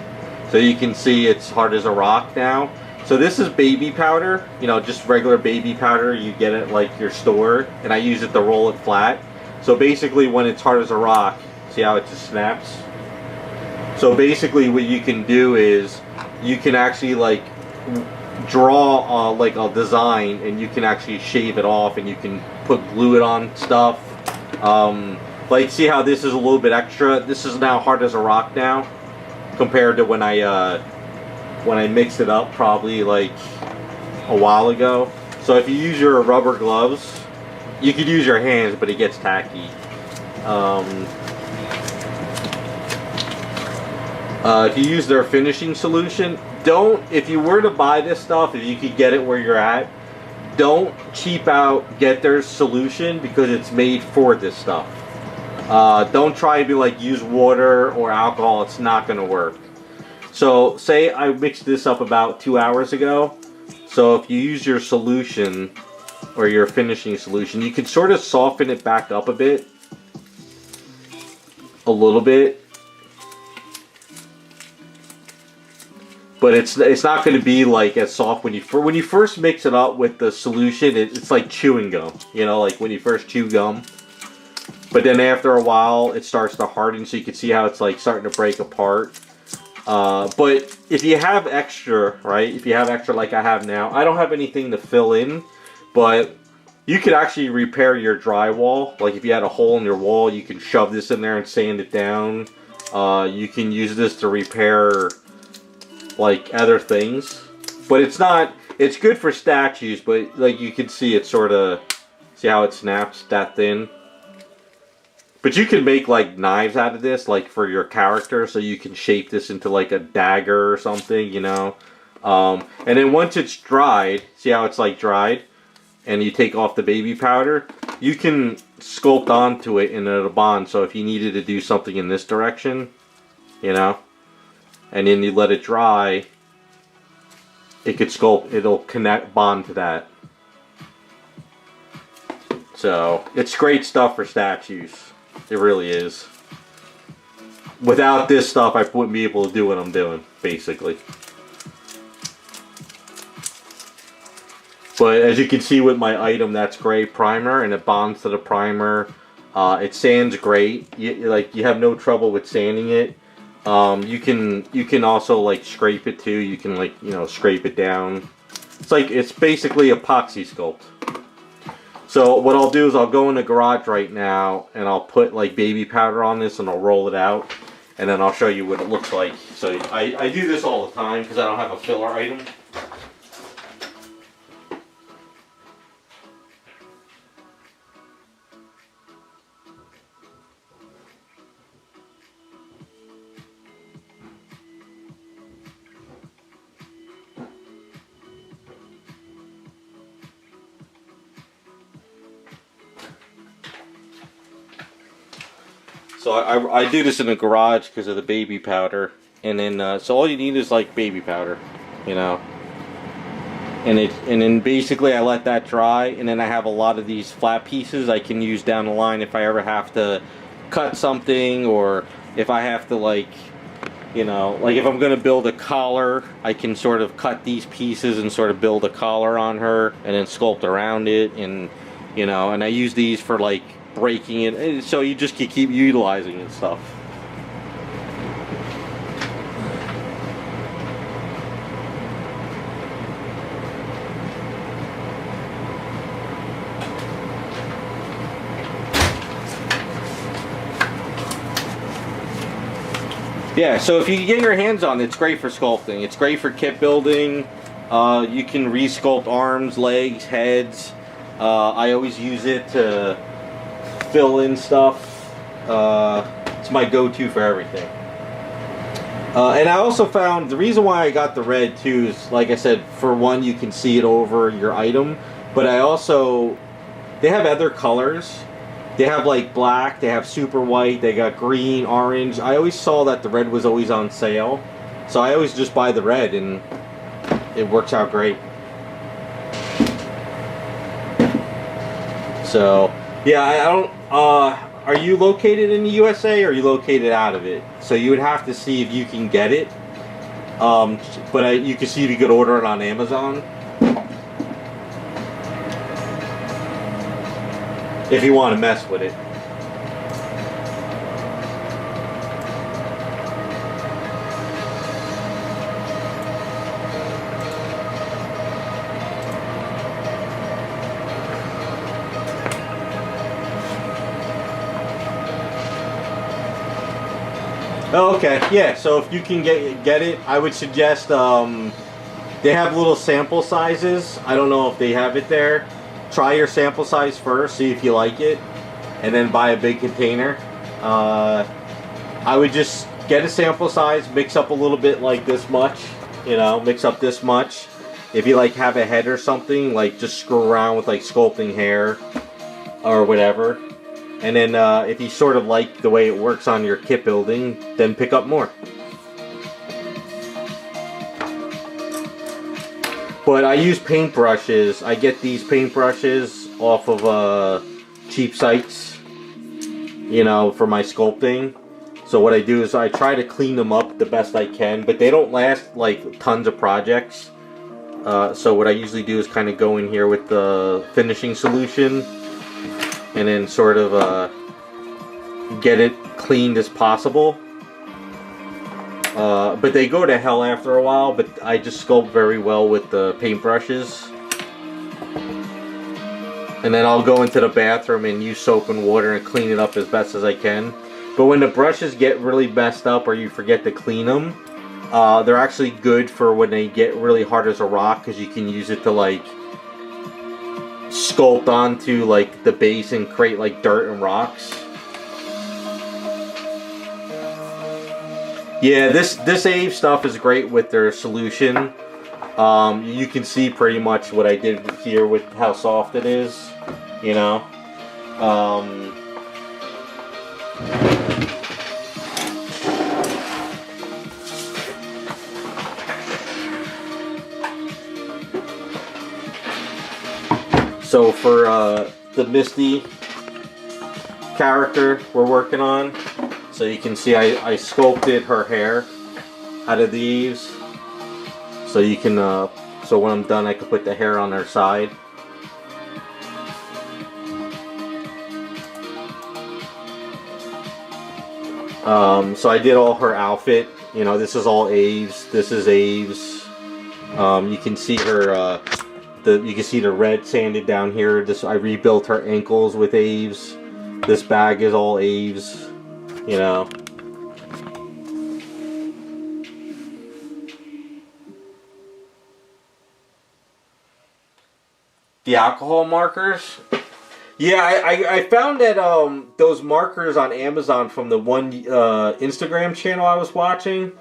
Speaker 1: So you can see it's hard as a rock now. So this is baby powder, you know, just regular baby powder you get at like your store, and I use it to roll it flat. So basically when it's hard as a rock, see how it just snaps? So basically what you can do is you can actually like draw like a design, and you can actually shave it off, and you can glue it on stuff. Like see how this is a little bit extra? This is now hard as a rock now compared to when I mixed it up probably like a while ago. So if you use your rubber gloves, you could use your hands, but it gets tacky. If you use their finishing solution, if you were to buy this stuff, if you could get it where you're at, don't cheap out, get their solution, because it's made for this stuff. Don't try to like use water or alcohol, it's not going to work. So say I mixed this up about 2 hours ago. So if you use your solution or your finishing solution, you can sort of soften it back up a little bit. But it's not going to be like as soft when you first mix it up with the solution. It's like chewing gum, you know, like when you first chew gum. But then after a while, it starts to harden, so you can see how it's like starting to break apart. But if you have extra, right? If you have extra like I have now, I don't have anything to fill in, but you could actually repair your drywall. Like if you had a hole in your wall, you can shove this in there and sand it down. You can use this to repair like other things, but it's good for statues, but like you can see it sort of, see how it snaps that thin. But you can make like knives out of this, like for your character, so you can shape this into like a dagger or something, you know. And then once it's dried, see how it's like dried, and you take off the baby powder, you can sculpt onto it and it'll bond. So if you needed to do something in this direction, you know, and then you let it dry, it could sculpt, it'll bond to that. So it's great stuff for statues. It really is. Without this stuff, I wouldn't be able to do what I'm doing, basically. But as you can see with my item, that's gray primer, and it bonds to the primer. It sands great. You have no trouble with sanding it. You can also like scrape it too. You can like, you know, scrape it down. It's basically epoxy sculpt. So what I'll do is I'll go in the garage right now and I'll put like baby powder on this and I'll roll it out, and then I'll show you what it looks like. So I do this all the time because I don't have a filler item. So I do this in the garage because of the baby powder, and then so all you need is like baby powder, you know, and then basically I let that dry, and then I have a lot of these flat pieces I can use down the line if I ever have to cut something, or if I have to, like, you know, like if I'm gonna build a collar, I can sort of cut these pieces and sort of build a collar on her and then sculpt around it, and you know, and I use these for like breaking it, so you just can keep utilizing and stuff. Yeah, so if you can get your hands on it, it's great for sculpting. It's great for kit building. You can re-sculpt arms, legs, heads. I always use it to fill in stuff. It's my go-to for everything. And I also found the reason why I got the red too is, like I said, for one, you can see it over your item, but they have other colors. They have like black, they have super white, they got green, orange. I always saw that the red was always on sale, so I always just buy the red, and it works out great. So yeah, I don't. Are you located in the USA, or are you located out of it? So you would have to see if you can get it. But you can see if you could order it on Amazon. If you want to mess with it. Oh, okay, yeah, so if you can get it, I would suggest, they have little sample sizes. I don't know if they have it there. Try your sample size first, see if you like it, and then buy a big container. I would just get a sample size, mix up a little bit, like this much, you know, mix up this much. If you like have a head or something, like just screw around with like sculpting hair or whatever. And then if you sort of like the way it works on your kit building, then pick up more. But I use paintbrushes. I get these paintbrushes off of cheap sites, you know, for my sculpting. So what I do is I try to clean them up the best I can, but they don't last like tons of projects. So what I usually do is kind of go in here with the finishing solution, and then sort of get it cleaned as possible. But they go to hell after a while, but I just sculpt very well with the paintbrushes. And then I'll go into the bathroom and use soap and water and clean it up as best as I can. But when the brushes get really messed up or you forget to clean them, they're actually good for when they get really hard as a rock, because you can use it to like sculpt onto like the base and create like dirt and rocks. Yeah, this Ave stuff is great with their solution. You can see pretty much what I did here with how soft it is, you know. So for the Misty character we're working on, so you can see I sculpted her hair out of these. So you can, so when I'm done I can put the hair on her side. So I did all her outfit. You know, this is all Ave's. This is Ave's. You can see her, you can see the red sanded down here. I rebuilt her ankles with Aves. This bag is all Aves, you know. The alcohol markers. Yeah, I found that those markers on Amazon from the one Instagram channel I was watching.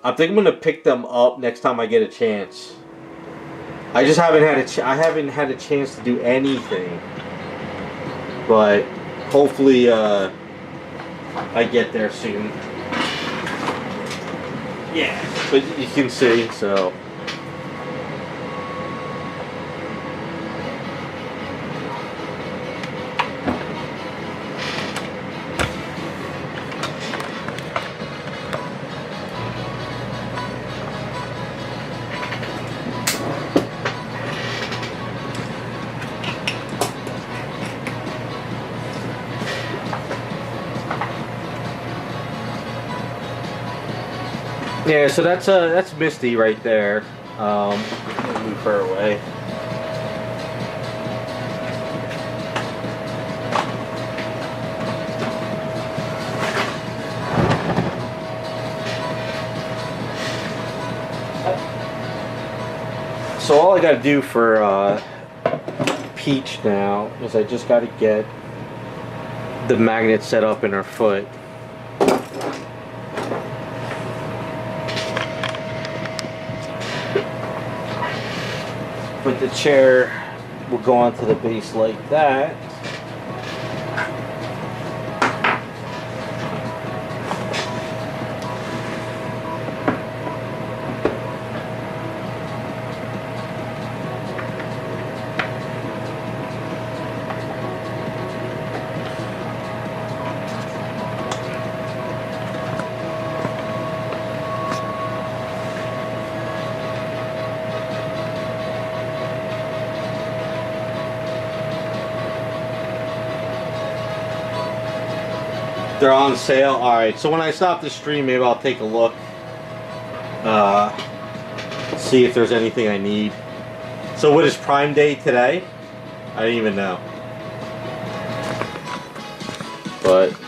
Speaker 1: I think I'm gonna pick them up next time I get a chance. I just haven't had a chance to do anything, but hopefully I get there soon. Yeah, but you can see so. Yeah, so that's Misty right there. Move her away. So all I gotta do for Peach now is I just gotta get the magnet set up in her foot. But the chair will go onto the base like that. They're on sale. Alright, so when I stop the stream, maybe I'll take a look. See if there's anything I need. So what is Prime Day today? I didn't even know. But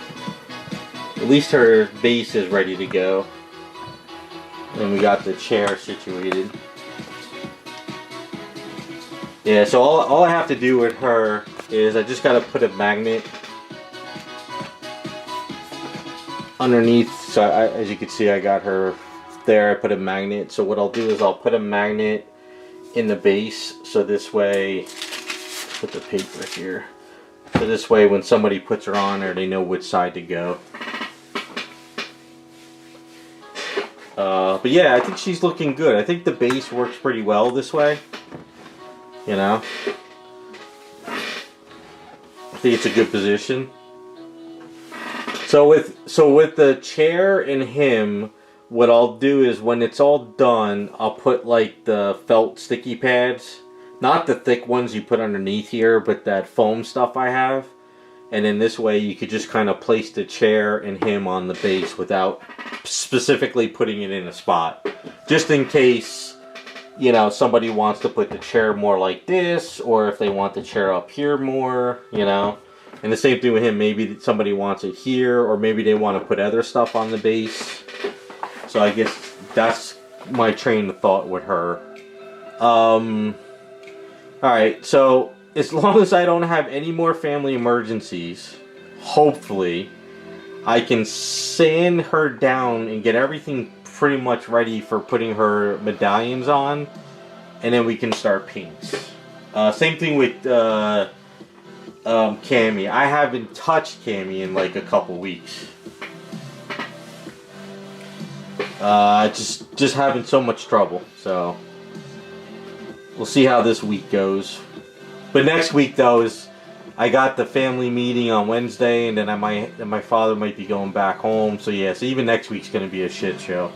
Speaker 1: at least her base is ready to go. And we got the chair situated. Yeah, so all I have to do with her is I just gotta put a magnet underneath. So as you can see, I got her there. I put a magnet. So what I'll do is I'll put a magnet in the base, so this way, put the paper here, so this way when somebody puts her on there, they know which side to go. But yeah, I think she's looking good. I think the base works pretty well this way, you know. I think it's a good position. So with the chair and him, what I'll do is when it's all done, I'll put like the felt sticky pads, not the thick ones you put underneath here, but that foam stuff I have. And then this way you could just kind of place the chair and him on the base without specifically putting it in a spot. Just in case, you know, somebody wants to put the chair more like this, or if they want the chair up here more, you know. And the same thing with him, maybe somebody wants it here, or maybe they want to put other stuff on the base. So I guess that's my train of thought with her. Alright, so as long as I don't have any more family emergencies, hopefully, I can sand her down and get everything pretty much ready for putting her medallions on. And then we can start paints. Same thing with Cammy. I haven't touched Cammy in like a couple weeks. Just having so much trouble. So we'll see how this week goes. But next week though is I got the family meeting on Wednesday, and then my father might be going back home. So yeah, so even next week's gonna be a shit show.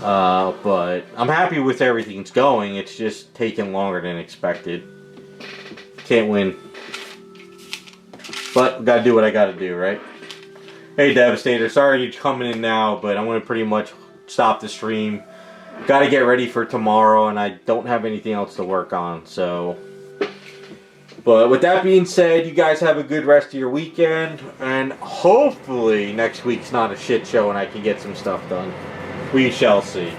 Speaker 1: But I'm happy with everything it's going. It's just taking longer than expected. Can't win. But gotta do what I gotta do, right? Hey Devastator, sorry you're coming in now, but I'm gonna pretty much stop the stream. got to get ready for tomorrow, and I don't have anything else to work on, so. But with that being said, you guys have a good rest of your weekend, and hopefully next week's not a shit show and I can get some stuff done. We shall see.